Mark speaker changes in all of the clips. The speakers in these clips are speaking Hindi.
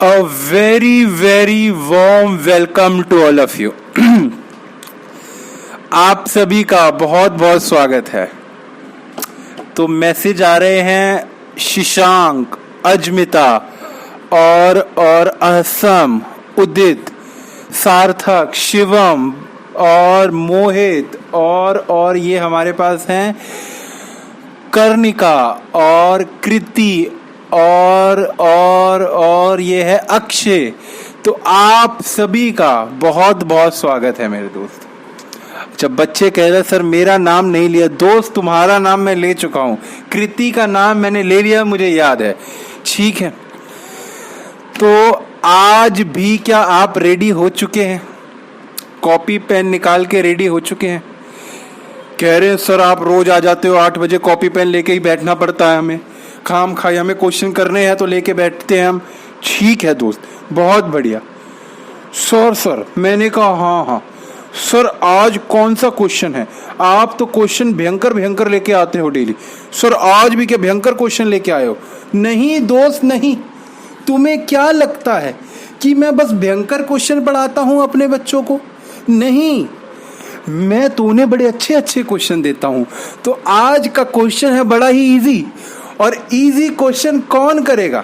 Speaker 1: A very very warm welcome to all of you. आप सभी का बहुत बहुत स्वागत है। तो मैसेज आ रहे हैं शशांक, अजमिता और असम, उदित, सार्थक, शिवम और मोहित और ये हमारे पास हैं कर्णिका और कृति और ये है अक्षय। तो आप सभी का बहुत बहुत स्वागत है मेरे दोस्त। जब बच्चे कह रहे सर मेरा नाम नहीं लिया, दोस्त तुम्हारा नाम मैं ले चुका हूं, कृति का नाम मैंने ले लिया, मुझे याद है। ठीक है, तो आज भी क्या आप रेडी हो चुके हैं? कॉपी पेन निकाल के रेडी हो चुके हैं? कह रहे हैं सर आप रोज आ जाते हो 8 बजे, कॉपी पेन लेके ही बैठना पड़ता है हमें, खाम खाई हमें क्वेश्चन करने हैं तो लेके बैठते हैं हम। ठीक है दोस्त, बहुत बढ़िया। सर मैंने कहा हाँ सर, आज कौन सा क्वेश्चन है? आप तो क्वेश्चन भयंकर लेके आते हो डेली। सर आज भी क्या भयंकर क्वेश्चन लेके आए हो? नहीं दोस्त नहीं, तुम्हें क्या लगता है कि मैं बस भयंकर क्वेश्चन पढ़ाता हूं अपने बच्चों को? नहीं, मैं तूने बड़े अच्छे क्वेश्चन देता हूं। तो आज का क्वेश्चन है बड़ा ही इजी, और इजी क्वेश्चन कौन करेगा?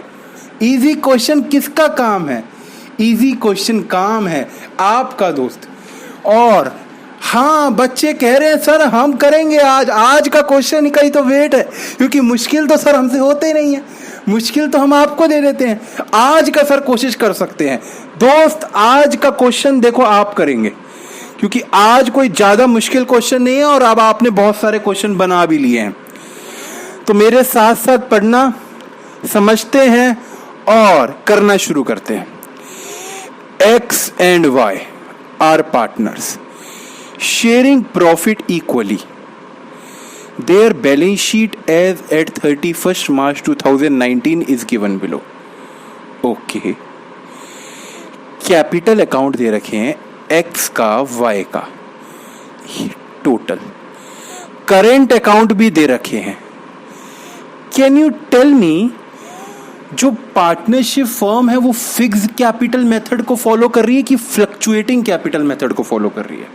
Speaker 1: इजी क्वेश्चन किसका काम है? इजी क्वेश्चन काम है आपका दोस्त। और हाँ, बच्चे कह रहे हैं सर हम करेंगे आज का क्वेश्चन का ही तो वेट है, क्योंकि मुश्किल तो सर हमसे होते ही नहीं है, मुश्किल तो हम आपको दे देते हैं। आज का सर कोशिश कर सकते हैं दोस्त। आज का क्वेश्चन देखो आप करेंगे, क्योंकि आज कोई ज्यादा मुश्किल क्वेश्चन नहीं है और अब आपने बहुत सारे क्वेश्चन बना भी लिए हैं। तो मेरे साथ साथ पढ़ना, समझते हैं और करना शुरू करते हैं। X and Y are partners sharing profit equally. Their balance sheet as at 31st March 2019 is given below. Okay. Capital account दे रखे हैं X का, Y का, टोटल करेंट अकाउंट भी दे रखे हैं। कैन यू टेल मी, जो पार्टनरशिप फर्म है वो फिक्स कैपिटल मेथड को फॉलो कर रही है कि फ्लक्चुएटिंग कैपिटल मेथड को फॉलो कर रही है?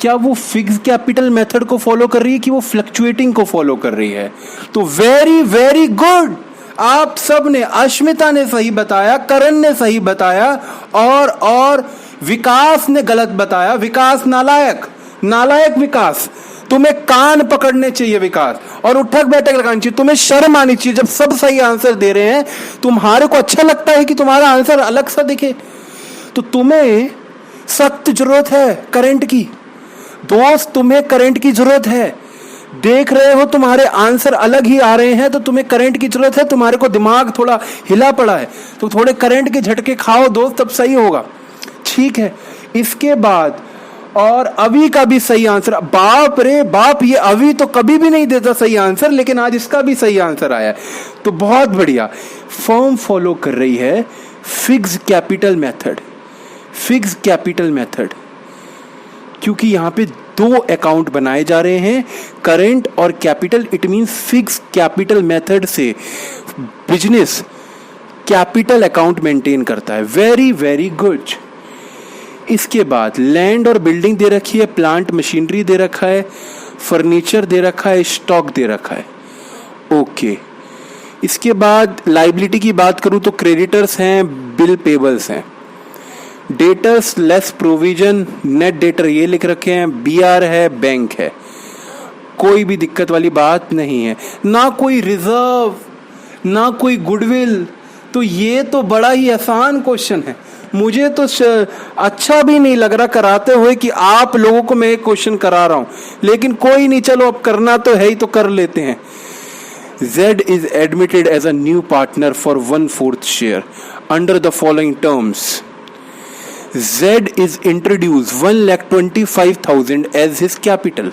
Speaker 1: क्या वो फिक्स कैपिटल मेथड को फॉलो कर रही है कि वो फ्लक्चुएटिंग को फॉलो कर रही है? तो वेरी वेरी गुड, आप सब ने, अश्मिता ने सही बताया, करण ने सही बताया और विकास ने गलत बताया। विकास नालायक विकास, तुम्हें कान पकड़ने चाहिए विकास, और उठक बैठक लगानी चाहिए। तुम्हें शर्म आनी चाहिए जब सब सही आंसर दे रहे हैं। तुम्हारे को अच्छा लगता है कि तुम्हारा आंसर अलग सा दिखे? तो तुम्हें सख्त जरूरत है करंट की दोस्त, तुम्हें करंट की जरूरत है। देख रहे हो तुम्हारे आंसर अलग ही आ रहे हैं, तो तुम्हें करंट की जरूरत है। तुम्हारे को दिमाग थोड़ा हिला पड़ा है, तो थोड़े करंट के झटके खाओ दोस्त, तब सही होगा। ठीक है, इसके बाद और अभी का भी सही आंसर। बाप रे बाप, ये अभी तो कभी भी नहीं देता सही आंसर, लेकिन आज इसका भी सही आंसर आया, तो बहुत बढ़िया। फर्म फॉलो कर रही है फिक्स कैपिटल मेथड, क्योंकि यहां पे 2 अकाउंट बनाए जा रहे हैं, करेंट और capital. It means fix capital method से बिजनेस कैपिटल अकाउंट मेंटेन करता है। Very very good. इसके बाद लैंड और बिल्डिंग दे रखी है, प्लांट मशीनरी दे रखा है, फर्नीचर दे रखा है, स्टॉक दे रखा है। ओके, इसके बाद लाइबिलिटी की बात करूं तो क्रेडिटर्स हैं, बिल पेबल्स हैं, debtors less provision, net debtor ये लिख रखे हैं, BR है, बैंक है। कोई भी दिक्कत वाली बात नहीं है, ना कोई रिजर्व, ना कोई गुडविल। तो ये तो बड़ा ही आसान क्वेश्चन है। मुझे तो अच्छा भी नहीं लग रहा कराते हुए कि आप लोगों को मैं एक क्वेश्चन करा रहा हूं, लेकिन कोई नहीं, चलो अब करना तो है ही, तो कर लेते हैं। Z is admitted as a new partner for 1/4 share under the following terms. Z is introduced 1,25,000 as his capital.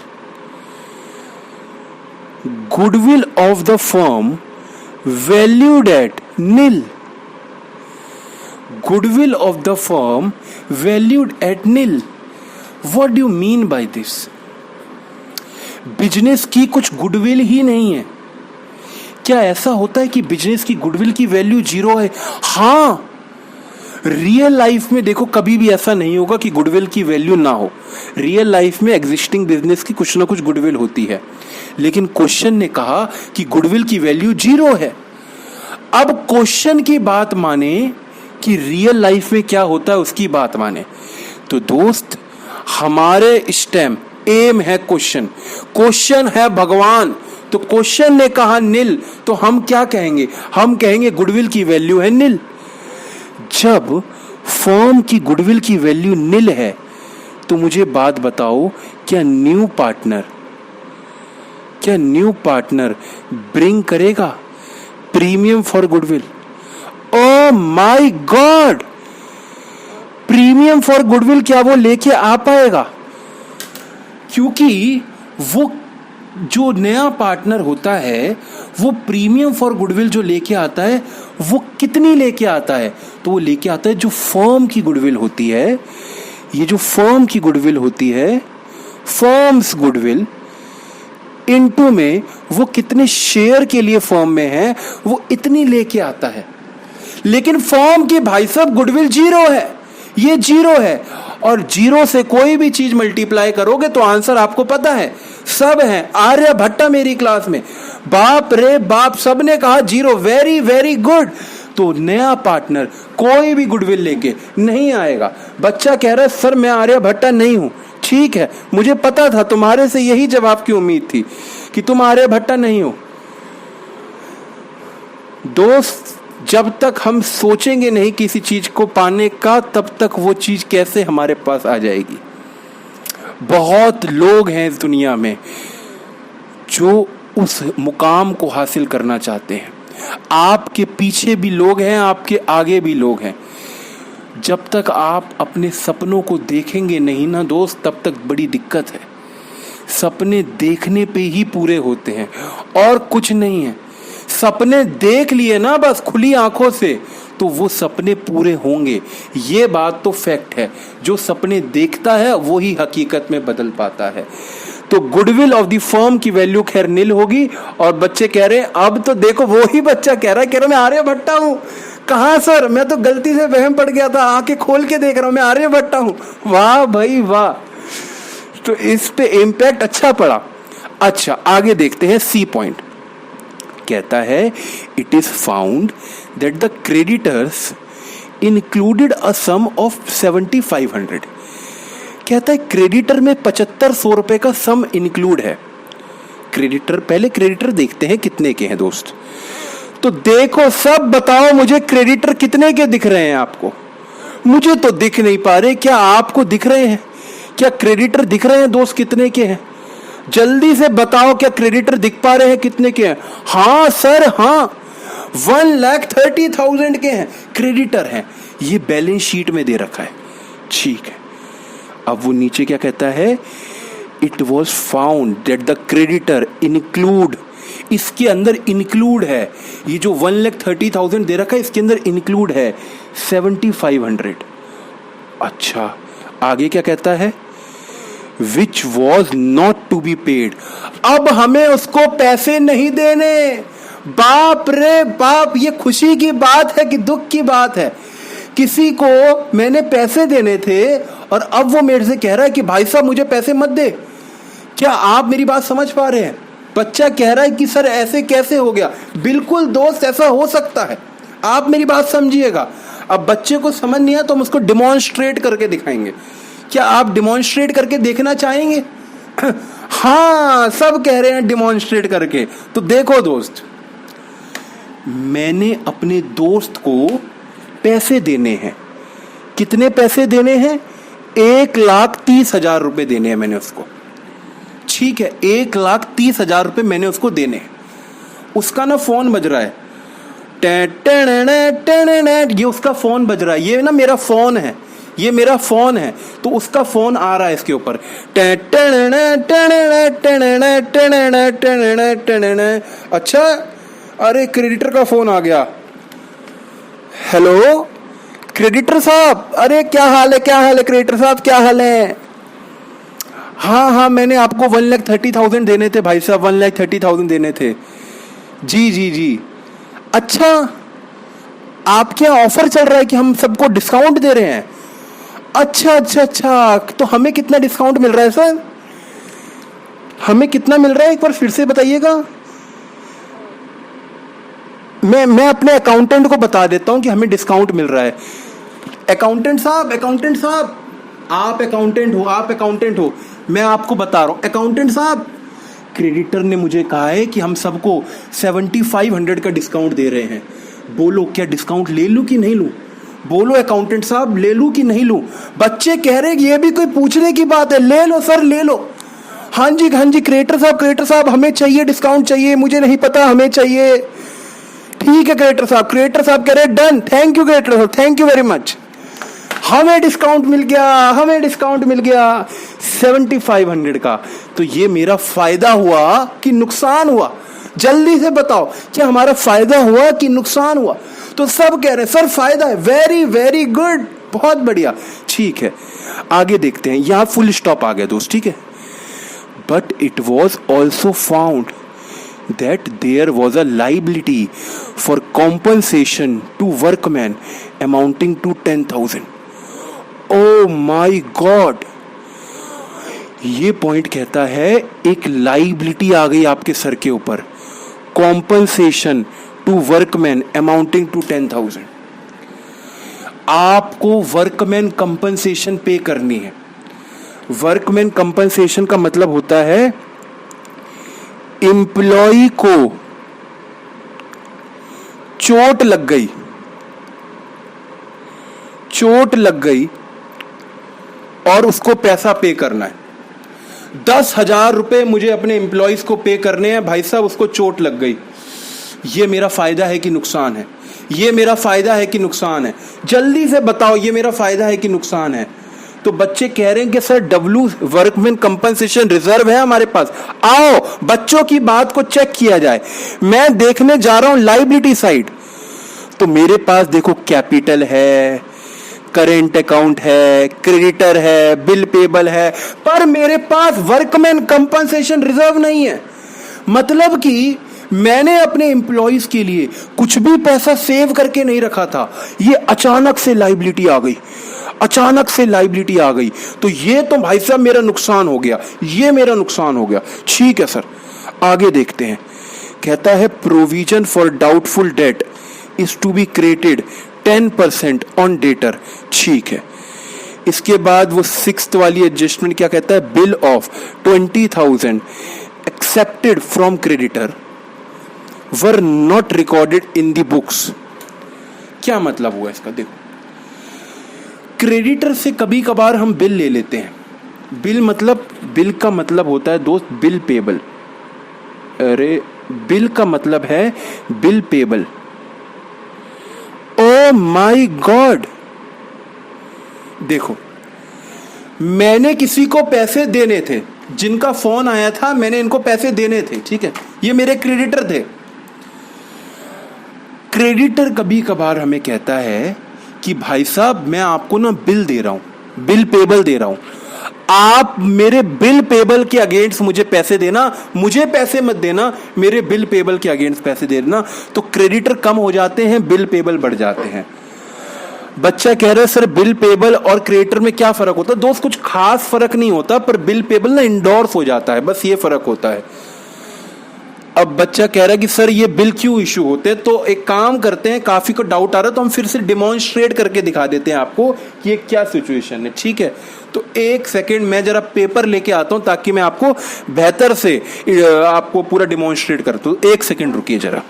Speaker 1: Goodwill of the firm valued at nil. Goodwill of the firm valued at nil. What do you mean by this? Business की कुछ गुडविल ही नहीं है। क्या ऐसा होता है कि बिजनेस की गुडविल की वैल्यू 0 है? हाँ, रियल लाइफ में देखो कभी भी ऐसा नहीं होगा कि गुडविल की वैल्यू ना हो। रियल लाइफ में एग्जिस्टिंग बिजनेस की कुछ ना कुछ गुडविल होती है, लेकिन क्वेश्चन ने कहा कि गुडविल की वैल्यू 0 है। अब क्वेश्चन की बात माने कि रियल लाइफ में क्या होता है उसकी बात माने, तो दोस्त हमारे स्टेम एम है क्वेश्चन, क्वेश्चन है भगवान। तो क्वेश्चन ने कहा नील, तो हम क्या कहेंगे? हम कहेंगे गुडविल की वैल्यू है नील। जब फर्म की गुडविल की वैल्यू नील है तो मुझे बात बताओ, क्या न्यू पार्टनर ब्रिंग करेगा premium for goodwill? O my God, premium for goodwill क्या वो लेके आ पाएगा? क्योंकि वो जो नया पार्टनर होता है वो प्रीमियम फॉर गुडविल जो लेके आता है वो कितनी लेके आता है? तो वो लेके आता है जो फर्म की गुडविल होती है, ये जो फर्म की गुडविल होती है, फर्म्स गुडविल इनटू में वो कितने शेयर के लिए फर्म में है वो इतनी लेके आता है। लेकिन फर्म की भाई साहब गुडविल 0 है, ये 0 है। और 0 से कोई भी चीज मल्टीप्लाई करोगे तो आंसर आपको पता है, सब है। आर्यभट्टा मेरी क्लास में, बाप रे बाप, सबने कहा 0, वेरी वेरी गुड। तो नया पार्टनर कोई भी गुडविल लेके नहीं आएगा। बच्चा कह रहा है सर मैं आर्यभट्टा नहीं हूं। ठीक है, मुझे पता था, तुम्हारे से यही जवाब की उम्मीद थी कि तुम आर्यभट्टा नहीं हो। दोस्त, जब तक हम सोचेंगे नहीं किसी चीज को पाने का, तब तक वो चीज कैसे हमारे पास आ जाएगी। बहुत लोग हैं इस दुनिया में जो उस मुकाम को हासिल करना चाहते हैं। आपके पीछे भी लोग हैं, आपके आगे भी लोग हैं। जब तक आप अपने सपनों को देखेंगे नहीं ना दोस्त, तब तक बड़ी दिक्कत है। सपने देखने पे ही पूरे होते हैं और कुछ नहीं है। सपने देख लिए ना बस खुली आंखों से, तो वो सपने पूरे होंगे। ये बात तो फैक्ट है। जो सपने देखता है वो ही हकीकत में बदल पाता है। तो गुडविल ऑफ द फर्म की वैल्यू खैर नील होगी। और बच्चे कह रहे हैं, अब तो देखो वो ही बच्चा कह रहा है मैं आर्यभट्टा हूं। कहा सर, मैं तो गलती से वहम पड़ गया था, आंखें खोल के देख रहा हूं, मैं आर्यभट्टा हूं। वाह भाई वाह, तो इस पे इम्पैक्ट अच्छा पड़ा। अच्छा, आगे देखते हैं सी पॉइंट। कहता है it is found that the creditors included a sum of 7500। कहता है क्रेडिटर में 7500 रुपए का सम इंक्लूड है। क्रेडिटर, पहले क्रेडिटर देखते हैं कितने के हैं दोस्त। तो देखो, सब बताओ मुझे क्रेडिटर कितने के दिख रहे हैं आपको? मुझे तो दिख नहीं पा रहे, क्या आपको दिख रहे हैं? क्या क्रेडिटर दिख रहे हैं दोस्त कितने के हैं? जल्दी से बताओ, क्या क्रेडिटर दिख पा रहे हैं कितने के हैं? हाँ सर, हाँ, 1,30,000 के हैं क्रेडिटर हैं। ये बैलेंस शीट में दे रखा है। ठीक है, अब वो नीचे क्या कहता है? It was found that the creditor include, इसके अंदर इंक्लूड है, ये जो 1,30,000 दे रखा है इसके अंदर इंक्लूड है 7,500। अच्छा, आगे क्या कहता है? Which was not to be paid. अब हमें उसको पैसे नहीं देने। बाप रे बाप, ये खुशी की बात है कि दुख की बात है? किसी को मैंने पैसे देने थे और अब वो मेरे से कह रहा है कि भाई साहब मुझे पैसे मत दे। क्या आप मेरी बात समझ पा रहे हैं? बच्चा कह रहा है कि सर ऐसे कैसे हो गया? बिल्कुल दोस्त, ऐसा हो सकता है। आप मेरी बात समझिएगा। अब बच्चे को समझ नहीं आया तो हम उसको डिमॉन्स्ट्रेट करके दिखाएंगे। क्या आप डिमॉन्स्ट्रेट करके देखना चाहेंगे? हाँ, सब कह रहे हैं डिमॉन्स्ट्रेट करके। तो देखो दोस्त, मैंने अपने दोस्त को पैसे देने हैं। कितने पैसे देने हैं? 1,30,000 रुपए देने हैं मैंने उसको। ठीक है, 1,30,000 रुपए मैंने उसको देने हैं। उसका ना फोन बज रहा है, ये उसका फोन बज रहा है। ये ना मेरा फोन है, ये मेरा फोन है, तो उसका फोन आ रहा है इसके ऊपर। अच्छा, अरे क्रेडिटर का फोन आ गया। हेलो क्रेडिटर साहब, अरे क्या हाल है? क्या हाल है क्रेडिटर साहब, क्या हाल है? हाँ हाँ, मैंने आपको 1,30,000 देने थे भाई साहब, 1,30,000 देने थे। जी जी जी। अच्छा, आपके यहाँ ऑफर चल रहा है कि हम सबको डिस्काउंट दे रहे हैं। अच्छा अच्छा अच्छा, तो हमें कितना डिस्काउंट मिल रहा है सर? हमें कितना मिल रहा है, एक बार फिर से बताइएगा। मैं अपने अकाउंटेंट को बता देता हूं कि हमें डिस्काउंट मिल रहा है। अकाउंटेंट साहब, अकाउंटेंट साहब, आप अकाउंटेंट हो, आप अकाउंटेंट हो, मैं आपको बता रहा हूं। अकाउंटेंट साहब, क्रेडिटर ने मुझे कहा है कि हम सबको 7500 का डिस्काउंट दे रहे हैं। बोलो क्या डिस्काउंट ले लूं कि नहीं लूं? बोलो अकाउंटेंट साहब, ले लूं कि नहीं लूं? बच्चे कह रहे कि ये भी कोई पूछने की बात है, ले लो सर ले लो। हाँ जी हाँ जी, क्रिएटर साहब हमें चाहिए, डिस्काउंट चाहिए, मुझे नहीं पता, हमें चाहिए। ठीक है क्रिएटर साहब कह रहे डन, थैंक यू क्रिएटर साहब, थैंक यू वेरी मच, हमें डिस्काउंट मिल गया, हमें डिस्काउंट मिल गया 7500 का। तो ये मेरा फायदा हुआ कि नुकसान हुआ? जल्दी से बताओ, क्या हमारा फायदा हुआ कि नुकसान हुआ? तो सब कह रहे हैं सर फायदा है, वेरी वेरी गुड, बहुत बढ़िया। ठीक है, आगे देखते हैं। यहां फुल स्टॉप आ गया दोस्त, ठीक है। But it was also found that there was a liability for compensation to workmen amounting to 10,000. Oh my God! ये पॉइंट कहता है एक लाइबिलिटी आ गई आपके सर के ऊपर, compensation to workman amounting to 10,000। आपको वर्कमैन कंपनसेशन पे करनी है। वर्कमैन कंपनसेशन का मतलब होता है एम्प्लॉय को चोट लग गई और उसको पैसा पे करना है। 10,000 रुपए मुझे अपने एम्प्लॉयज को पे करने हैं। भाई साहब उसको चोट लग गई, ये मेरा फायदा है कि नुकसान है? ये मेरा फायदा है कि नुकसान है? जल्दी से बताओ, ये मेरा फायदा है कि नुकसान है? तो बच्चे कह रहे हैं कि sir W workman compensation reserve है हमारे पास। आओ बच्चों की बात को चेक किया जाए। मैं देखने जा रहा हूं लाइबिलिटी साइड, तो मेरे पास देखो कैपिटल है, करेंट अकाउंट है, क्रेडिटर है, बिल पेबल है, पर मेरे पास वर्कमैन कंपनसेशन रिजर्व नहीं है। मतलब कि मैंने अपने एम्प्लॉयज के लिए कुछ भी पैसा सेव करके नहीं रखा था, ये अचानक से लाइबिलिटी आ गई, अचानक से लाइबिलिटी आ गई। तो ये तो भाई साहब मेरा नुकसान हो गया, ये मेरा नुकसान हो गया। ठीक है सर, आगे देखते हैं। कहता है provision for doubtful debt is to be created 10% on debtor. ठीक है, इसके बाद वो 6th वाली एडजस्टमेंट क्या कहता है, bill of 20,000 accepted from creditor were not recorded in the books. क्या मतलब हुआ इसका? देखो, क्रेडिटर से कभी कभार हम बिल ले लेते हैं। बिल का मतलब होता है दोस्त बिल पेबल। अरे बिल का मतलब है bill payable. O my God, देखो मैंने किसी को पैसे देने थे, जिनका फोन आया था मैंने इनको पैसे देने थे, ठीक है, ये मेरे क्रेडिटर थे। क्रेडिटर कभी कभार हमें कहता है कि भाई साहब मैं आपको ना बिल दे रहा हूं, बिल पेबल दे रहा हूं, आप मेरे बिल पेबल के अगेंस्ट मुझे पैसे देना, मुझे पैसे मत देना, मेरे बिल पेबल के अगेंस्ट पैसे देना। तो क्रेडिटर कम हो जाते हैं, बिल पेबल बढ़ जाते हैं। बच्चा कह रहा है सर बिल पेबल और क्रेडिटर में क्या फर्क होता है? दोस्त कुछ खास फर्क नहीं होता, पर बिल पेबल ना इंडोर्स हो जाता है, बस ये फर्क होता है। अब बच्चा कह रहा है कि सर ये बिल क्यों इशू होते हैं? तो एक काम करते हैं, काफी को डाउट आ रहा है तो हम फिर से डिमॉन्स्ट्रेट करके दिखा देते हैं आपको कि ये क्या सिचुएशन है, ठीक है। तो एक सेकेंड मैं जरा पेपर लेके आता हूं ताकि मैं आपको बेहतर से आपको पूरा डिमॉन्स्ट्रेट कर दूं। एक सेकेंड रुकिए जरा।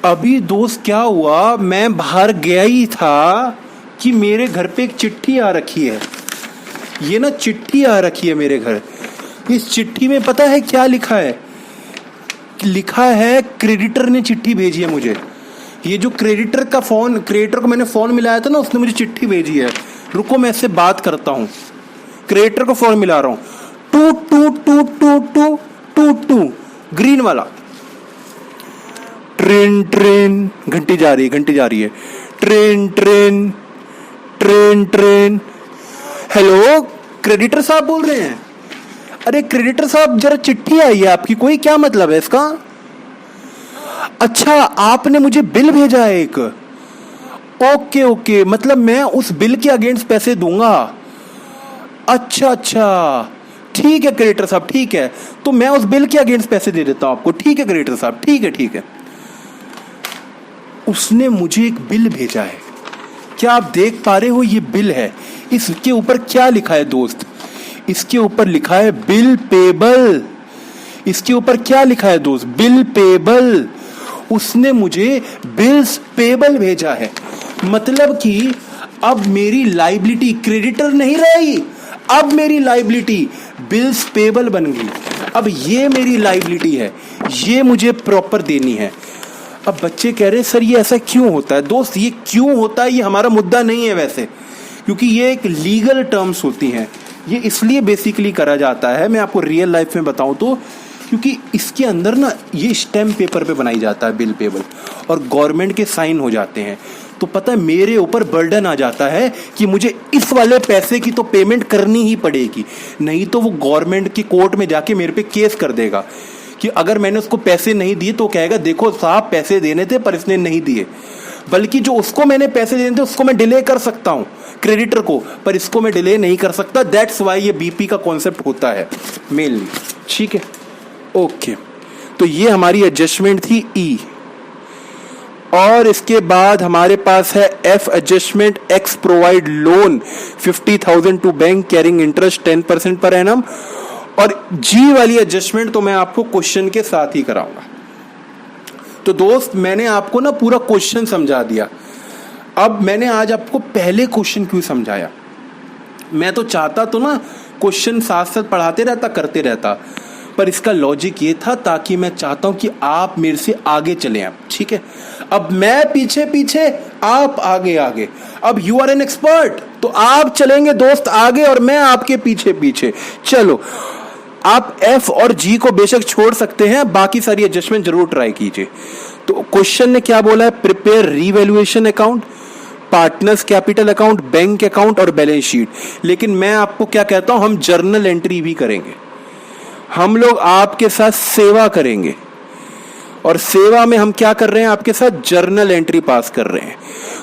Speaker 1: अभी दोस्त क्या हुआ, मैं बाहर गया ही था कि मेरे घर पे एक चिट्ठी आ रखी है। ये ना चिट्ठी आ रखी है मेरे घर। इस चिट्ठी में पता है क्या लिखा है? लिखा है क्रेडिटर ने चिट्ठी भेजी है मुझे। ये जो क्रेडिटर को मैंने फोन मिलाया था ना, उसने मुझे चिट्ठी भेजी है। रुको मैं इससे बात करता हूँ। क्रेडिटर को फोन मिला रहा हूँ। Two two two two two two two green वाला। ट्रेन ट्रेन घंटी जा रही है। ट्रेन ट्रेन ट्रेन ट्रेन। हेलो, क्रेडिटर साहब बोल रहे हैं? अरे क्रेडिटर साहब, जरा चिट्ठी आई है आपकी कोई, क्या मतलब है इसका? अच्छा, आपने मुझे बिल भेजा है एक। ओके ओके, मतलब मैं उस बिल के अगेंस्ट पैसे दूंगा। अच्छा अच्छा, ठीक है क्रेडिटर साहब, ठीक है, तो मैं उस बिल के अगेंस्ट पैसे दे देता हूं आपको। ठीक है क्रेडिटर साहब, ठीक है। उसने मुझे एक बिल भेजा है। क्या आप देख पा रहे हो? ये बिल है। इसके ऊपर क्या लिखा है दोस्त? इसके ऊपर लिखा है बिल पेबल। इसके ऊपर क्या लिखा है दोस्त? Bill payable. उसने मुझे बिल्स पेबल भेजा है। मतलब कि अब मेरी लाइबिलिटी क्रेडिटर नहीं रही, अब मेरी लाइबिलिटी बिल्स पेबल बन गई। अब ये मेरी लाइबिलिटी है, ये मुझे प्रॉपर देनी है। अब बच्चे कह रहे सर ये ऐसा क्यों होता है? दोस्त, ये क्यों होता है ये हमारा मुद्दा नहीं है वैसे, क्योंकि ये एक लीगल टर्म्स होती हैं। ये इसलिए बेसिकली करा जाता है, मैं आपको रियल लाइफ में बताऊं तो, क्योंकि इसके अंदर ना ये स्टैम्प पेपर पे बनाई जाता है बिल पेबल, और गवर्नमेंट के साइन हो जाते हैं। तो पता है मेरे ऊपर बर्डन आ जाता है कि मुझे इस वाले पैसे की तो पेमेंट करनी ही पड़ेगी, नहीं तो वो गवर्नमेंट की कोर्ट में जाके मेरे पे केस कर देगा कि अगर मैंने उसको पैसे नहीं दिए तो कहेगा देखो साहब पैसे देने थे पर इसने नहीं दिए। बल्कि जो उसको मैंने पैसे देने थे उसको मैं डिले कर सकता हूँ क्रेडिटर को, पर इसको मैं डिले नहीं कर सकता। दैट्स वाई ये बीपी का कॉन्सेप्ट होता है मेनली। ठीक है, ओके। तो ये हमारी एडजस्टमेंट थी ई। और इसके बाद हमारे पास है F adjustment, X provide loan 50,000 to bank carrying interest 10% per annum. और जी वाली एडजस्टमेंट तो मैं आपको क्वेश्चन के साथ ही कराऊंगा। तो दोस्त मैंने आपको ना पूरा क्वेश्चन समझा दिया। अब मैंने आज आपको पहले क्वेश्चन क्यों समझाया? मैं तो चाहता तो ना क्वेश्चन साथ साथ पढ़ाते रहता, करते रहता, पर इसका लॉजिक ये था ताकि मैं चाहता हूं कि आप मेरे से आगे चलें। आप ठीक है, अब मैं पीछे पीछे, आप आगे आगे। अब यू आर एन एक्सपर्ट, तो आप चलेंगे दोस्त आगे और मैं आपके पीछे पीछे। चलो, आप एफ और जी को बेशक छोड़ सकते हैं, बाकी सारी एडजस्टमेंट जरूर ट्राई कीजिए। तो क्वेश्चन ने क्या बोला है? Prepare revaluation account, partners capital account, bank account और बैलेंस शीट। लेकिन मैं आपको क्या कहता हूं, हम जर्नल एंट्री भी करेंगे। हम लोग आपके साथ सेवा करेंगे, और सेवा में हम क्या कर रहे हैं? आपके साथ जर्नल एंट्री पास कर रहे हैं।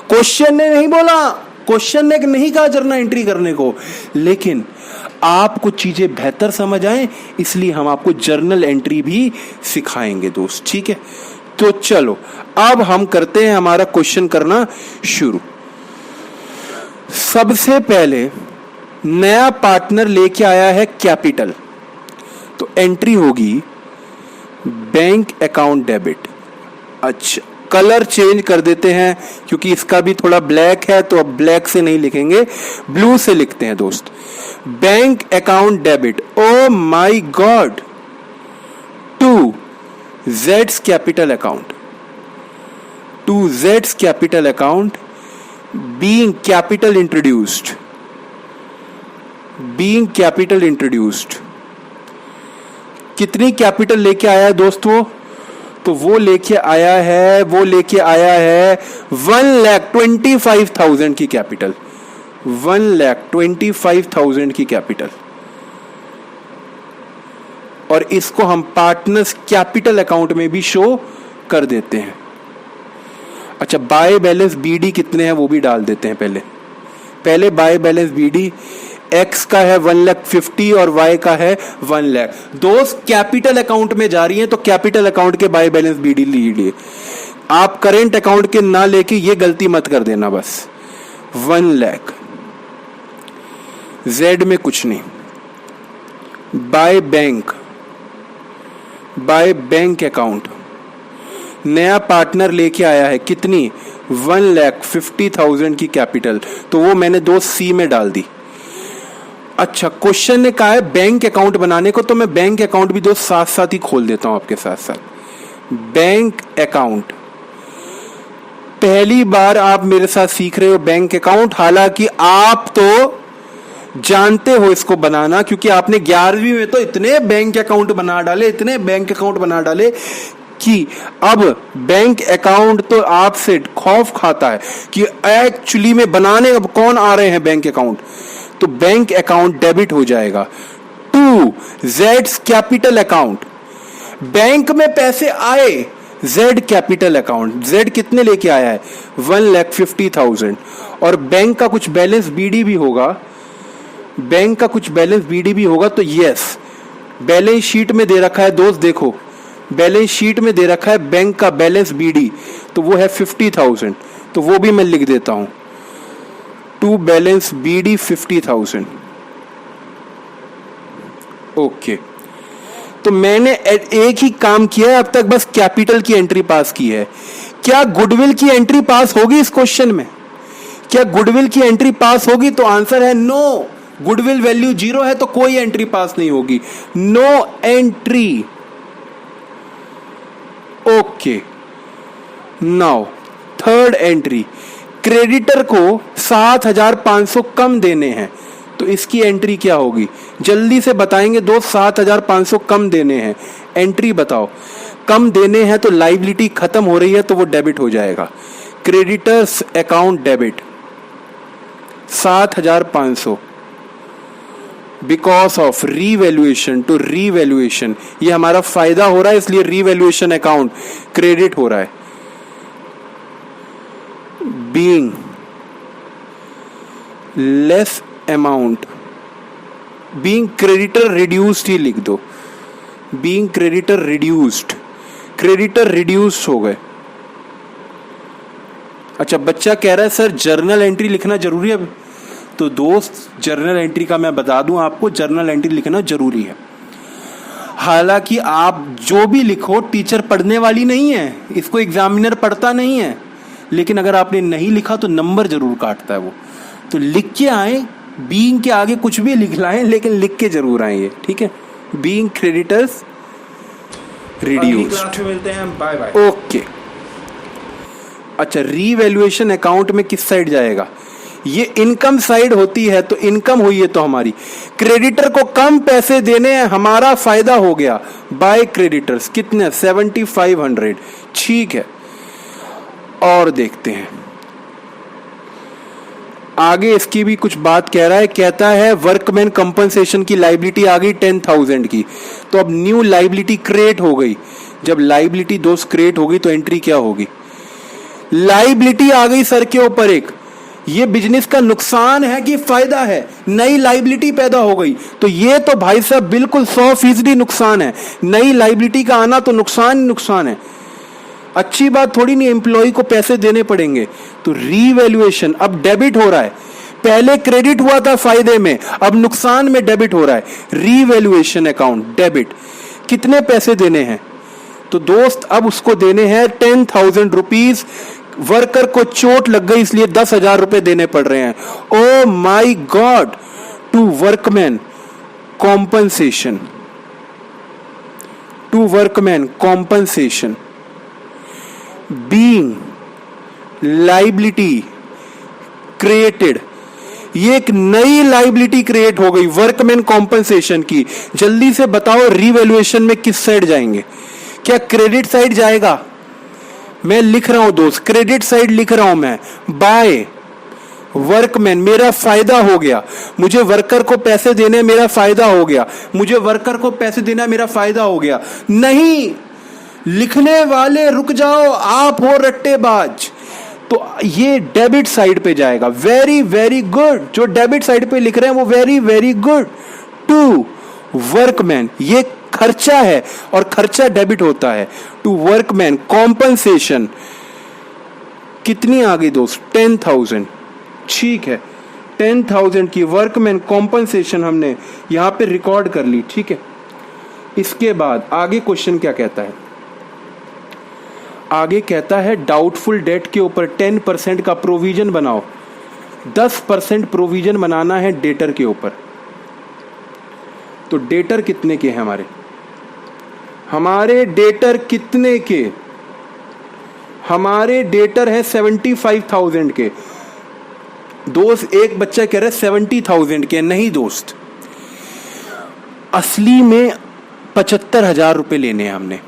Speaker 1: क्वेश्चन ने नहीं बोला, क्वेश्चन ने नहीं कहा जर्नल एंट्री करने को, लेकिन आप कुछ चीजें बेहतर समझ आए इसलिए हम आपको जर्नल एंट्री भी सिखाएंगे दोस्त। ठीक है, तो चलो अब हम करते हैं हमारा क्वेश्चन करना शुरू। सबसे पहले नया पार्टनर लेके आया है कैपिटल, तो एंट्री होगी बैंक अकाउंट डेबिट। अच्छा, कलर चेंज कर देते हैं क्योंकि इसका भी थोड़ा ब्लैक है, तो अब ब्लैक से नहीं लिखेंगे, ब्लू से लिखते हैं दोस्त। Bank account debit, oh my god, to जेड्स कैपिटल अकाउंट, टू जेड्स capital account being capital introduced, being capital introduced. कितनी कैपिटल लेके आया है दोस्तों? तो वो लेके आया है 1,25,000 की कैपिटल, 1,25,000 की कैपिटल। और इसको हम पार्टनर्स कैपिटल अकाउंट में भी शो कर देते हैं। अच्छा, बाय बैलेंस बीडी कितने हैं वो भी डाल देते हैं। पहले बाय बैलेंस बीडी एक्स का है 1,50,000 और वाई का है 1,00,000। दोस्त कैपिटल अकाउंट में जा रही हैं तो कैपिटल अकाउंट के बाय बैलेंस बीडी लीजिए, आप करेंट अकाउंट के ना लेके ये गलती मत कर देना बस। 1,00,000 जेड में कुछ नहीं। बाय बैंक अकाउंट नया पार्टनर लेके आया है, कितनी 1,50,000 की कैपिटल, तो वो मैंने दोस्त सी में डाल दी। अच्छा, क्वेश्चन ने कहा है बैंक अकाउंट बनाने को, तो मैं बैंक अकाउंट भी दोस्त साथ साथ ही खोल देता हूं आपके साथ साथ। बैंक अकाउंट, पहली बार आप मेरे साथ सीख रहे हो बैंक अकाउंट, हालांकि आप तो जानते हो इसको बनाना, क्योंकि आपने 11वीं में तो इतने बैंक अकाउंट बना डाले, इतने बैंक अकाउंट बना डाले कि अब बैंक अकाउंट तो आपसे खौफ खाता है कि एक्चुअली में बनाने अब कौन आ रहे हैं बैंक अकाउंट। तो बैंक अकाउंट डेबिट हो जाएगा टू जेड्स कैपिटल अकाउंट। बैंक में पैसे आए, जेड कैपिटल अकाउंट, जेड कितने लेके आया है 1,50,000, और बैंक का कुछ बैलेंस बीडी भी होगा, बैंक का कुछ बैलेंस बीडी भी होगा। तो यस, बैलेंस शीट में दे रखा है दोस्त, देखो बैलेंस शीट में दे रखा है बैंक का बैलेंस बीडी, तो वो है 50,000, तो वो भी मैं लिख देता हूं, टू बैलेंस बीडी 50,000। ओके, तो मैंने एक ही काम किया है अब तक, बस कैपिटल की एंट्री पास की है। क्या गुडविल की एंट्री पास होगी इस क्वेश्चन में? क्या गुडविल की एंट्री पास होगी? तो आंसर है नो। गुडविल वैल्यू 0 है तो कोई एंट्री पास नहीं होगी, no entry. Okay, now third entry, creditor को 7,500 कम देने हैं, तो इसकी एंट्री क्या होगी? जल्दी से बताएंगे दोस्त, 7,500 कम देने हैं, एंट्री बताओ। कम देने हैं तो लाइबिलिटी खत्म हो रही है तो वो डेबिट हो जाएगा, creditors account debit 7,500 because of revaluation to revaluation, ये हमारा फायदा हो रहा है इसलिए रीवैल्यूएशन अकाउंट क्रेडिट हो रहा है। Being less amount, being creditor reduced ही लिख दो, being creditor reduced, creditor reduced हो गए। अच्छा, बच्चा कह रहा है सर जर्नल एंट्री लिखना जरूरी है, तो दोस्त जर्नल एंट्री का मैं बता दूं आपको, जर्नल एंट्री लिखना जरूरी है। हालांकि आप जो भी लिखो टीचर पढ़ने वाली नहीं है, इसको एग्जामिनर पढ़ता नहीं है, लेकिन अगर आपने नहीं लिखा तो नंबर जरूर काटता है वो। तो लिख के आए, बीइंग के आगे कुछ भी लिख लाएं लेकिन लिख के जरूर आएंगे, ठीक है। बीइंग क्रेडिटर्स रिड्यूस्ड, मिलते हैं, बाय बाय। ओके, अच्छा, रीवैल्यूएशन अकाउंट में किस साइड जाएगा? ये इनकम साइड होती है, तो इनकम हुई है तो हमारी क्रेडिटर को कम पैसे देने हैं, हमारा फायदा हो गया बाय क्रेडिटर्स, कितने 7,500, ठीक है। और देखते हैं आगे, इसकी भी कुछ बात कह रहा है, कहता है वर्कमैन कंपनसेशन की लाइबिलिटी आ गई 10,000 की, तो अब न्यू लाइबिलिटी क्रिएट हो गई। जब लाइबिलिटी दोस्त क्रिएट होगी तो एंट्री क्या होगी? लाइबिलिटी आ गई सर के ऊपर एक, ये बिजनेस का नुकसान है कि फायदा है? नई लाइबिलिटी पैदा हो गई, तो ये तो भाई साहब बिल्कुल 100% नुकसान है। नई लाइबिलिटी का आना तो नुकसान ही नुकसान है, अच्छी बात थोड़ी नहीं, एम्प्लॉय को पैसे देने पड़ेंगे। तो रीवैल्यूएशन अब डेबिट हो रहा है, पहले क्रेडिट हुआ था फायदे में, अब नुकसान में डेबिट हो रहा है। रीवैल्यूएशन अकाउंट डेबिट, कितने पैसे देने हैं? तो दोस्त अब उसको देने हैं 10,000 रुपीज। वर्कर को चोट लग गई इसलिए 10,000 रुपए देने पड़ रहे हैं। Oh my God, to workman compensation, to workman compensation, being liability created, ये एक नई लाइबिलिटी क्रिएट हो गई वर्कमैन कॉम्पनसेशन की। जल्दी से बताओ रीवैल्यूएशन में किस साइड जाएंगे? क्या क्रेडिट साइड जाएगा? मैं लिख रहा हूं दोस्त, क्रेडिट साइड लिख रहा हूं मैं, बाय वर्कमैन, मेरा फायदा हो गया, मुझे वर्कर को पैसे देने मेरा फायदा हो गया, मुझे वर्कर को पैसे देना मेरा फायदा हो गया। नहीं, लिखने वाले रुक जाओ, आप हो रट्टेबाज। तो ये डेबिट साइड पे जाएगा। वेरी वेरी गुड, जो डेबिट साइड पे लिख रहे हैं वो very very good. To workman, ये खर्चा है और खर्चा डेबिट होता है। टू वर्कमैन कॉम्पनसेशन कितनी आ गई दोस्त? 10,000, ठीक है। 10,000 की वर्कमैन कॉम्पनसेशन हमने यहां पे रिकॉर्ड कर ली, ठीक है। इसके बाद आगे क्वेश्चन क्या कहता है? आगे कहता है डाउटफुल डेट के ऊपर 10% का प्रोविजन बनाओ। 10% प्रोविजन बनाना है डेटर के ऊपर। तो डेटर कितने के हैं हमारे डेटर कितने के? हमारे डेटर है 75,000 के। दोस्त एक बच्चा कह रहा है 70,000 के। नहीं दोस्त, असली में 75,000 रुपए लेने हैं हमने,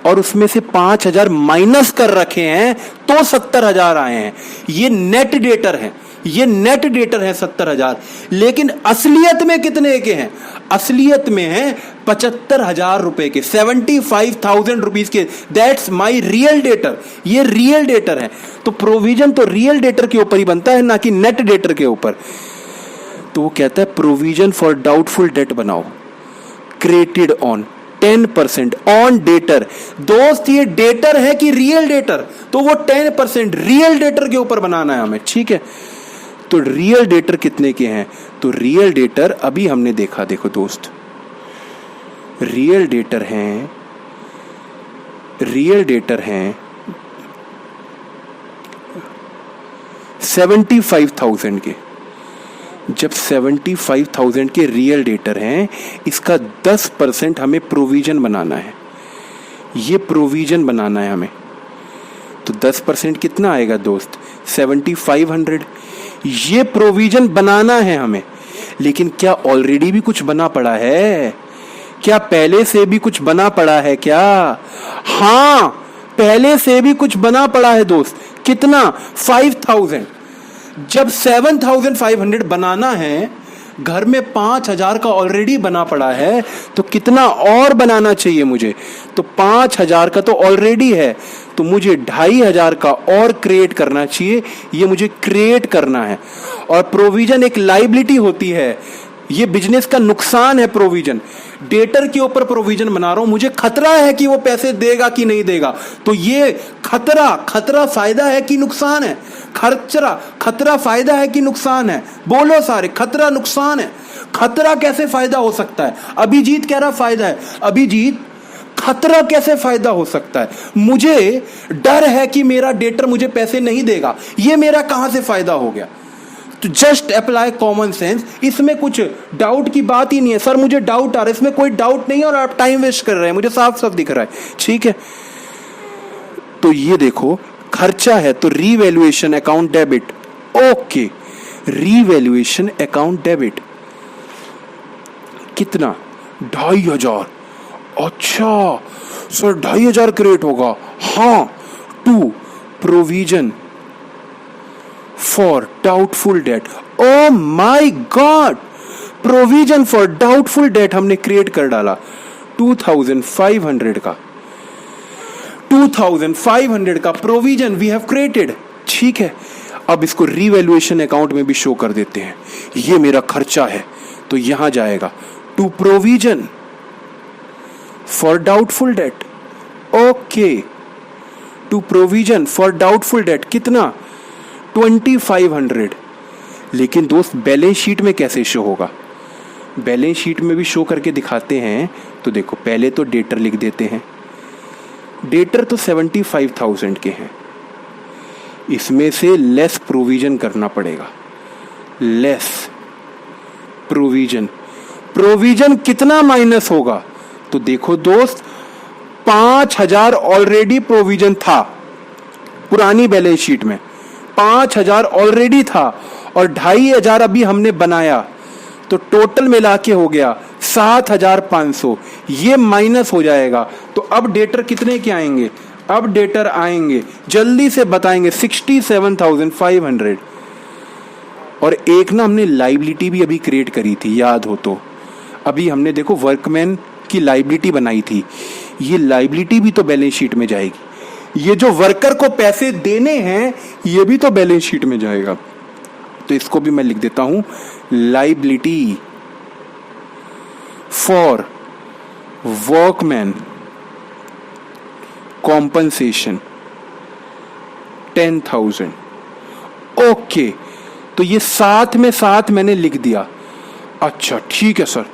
Speaker 1: और उसमें से 5,000 माइनस कर रखे हैं तो 70,000 आए हैं। ये नेट डेटर है, ये नेट डेटर है 70,000। लेकिन असलियत में कितने के हैं? असलियत में है 75,000 रुपए के, 75,000 रुपीज के। That's my real debtor. ये रियल डेटर है। तो प्रोविजन तो रियल डेटर के ऊपर ही बनता है, ना कि नेट डेटर के ऊपर। तो वो कहता है प्रोविजन फॉर डाउटफुल डेट बनाओ, क्रिएटेड ऑन 10% ऑन डेटर। दोस्त ये डेटर है कि रियल डेटर? तो वो 10% रियल डेटर के ऊपर बनाना है हमें, ठीक है। तो रियल डेटर कितने के हैं? तो रियल डेटर अभी हमने देखा, देखो दोस्त, रियल डेटर हैं 75,000 के। जब 75,000 के रियल डेटर हैं, इसका 10% हमें प्रोविजन बनाना है। ये प्रोविजन बनाना है हमें। तो 10% कितना आएगा दोस्त? 7,500। ये प्रोविजन बनाना है हमें। लेकिन क्या ऑलरेडी भी कुछ बना पड़ा है? क्या पहले से भी कुछ बना पड़ा है क्या? हाँ, पहले से भी कुछ बना पड़ा है दोस्त। कितना? 5,000। जब 7,500 बनाना है, घर में 5,000 का ऑलरेडी बना पड़ा है, तो कितना और बनाना चाहिए मुझे? तो 5,000 का तो ऑलरेडी है, तो मुझे 2,500 का और क्रिएट करना चाहिए। ये मुझे क्रिएट करना है। और प्रोविजन एक लायबिलिटी होती है, ये बिजनेस का नुकसान है। प्रोविजन डेटर के ऊपर प्रोविजन बना रहा हूं, मुझे खतरा है कि वो पैसे देगा कि नहीं देगा। तो ये खतरा फायदा है कि नुकसान है? खतरा फायदा है कि नुकसान है? बोलो सारे, खतरा नुकसान है। खतरा कैसे फायदा हो सकता है? अभिजीत कह रहा फायदा है। अभिजीत, खतरा कैसे फायदा हो सकता है? मुझे डर है कि मेरा डेटर मुझे पैसे नहीं देगा, ये मेरा कहां से फायदा हो गया? तो जस्ट अप्लाई कॉमन सेंस। इसमें कुछ डाउट की बात ही नहीं है। सर मुझे डाउट आ रहा है, इसमें कोई डाउट नहीं है और आप टाइम वेस्ट कर रहे हैं, मुझे साफ साफ दिख रहा है, ठीक है। तो ये देखो, खर्चा है तो revaluation account debit. Okay, revaluation account debit कितना? 2,500। अच्छा सर, 2,500 क्रिएट होगा। हाँ। 2 provision for doubtful date. O my God, provision for doubtful date हमने क्रिएट कर डाला। 2,500 का 2,500 का प्रोविजन वी हैव क्रिएटेड, ठीक है। अब इसको रीवैल्यूएशन अकाउंट में भी शो कर देते हैं। ये मेरा खर्चा है, तो यहां जाएगा to provision for doubtful debt. Okay, to provision for doubtful debt कितना? 2,500। लेकिन दोस्त बैलेंस शीट में कैसे शो होगा? बैलेंस शीट में भी शो करके दिखाते हैं। तो देखो, पहले तो डेटर लिख देते हैं। डेटर तो 75,000 के हैं, इसमें से लेस प्रोविजन करना पड़ेगा। लेस प्रोविजन, प्रोविजन कितना माइनस होगा? तो देखो दोस्त, 5,000 ऑलरेडी प्रोविजन था पुरानी बैलेंस शीट में, 5,000 ऑलरेडी था और 2,500 अभी हमने बनाया, तो टोटल मिला के हो गया 7,500। ये माइनस हो जाएगा। तो अब डेटर कितने के आएंगे? अब डेटर आएंगे, जल्दी से बताएंगे, 67,500। और एक ना हमने लाइबिलिटी भी अभी क्रिएट करी थी, याद हो तो। अभी हमने देखो वर्कमैन की लाइबिलिटी बनाई थी, ये लाइबिलिटी भी तो बैलेंस शीट में जाएगी। ये जो वर्कर को पैसे देने हैं, ये भी तो बैलेंस शीट में जाएगा। तो इसको भी मैं लिख देता हूं, liability for workman compensation 10,000। Okay, तो ये साथ में साथ मैंने लिख दिया। अच्छा ठीक है सर।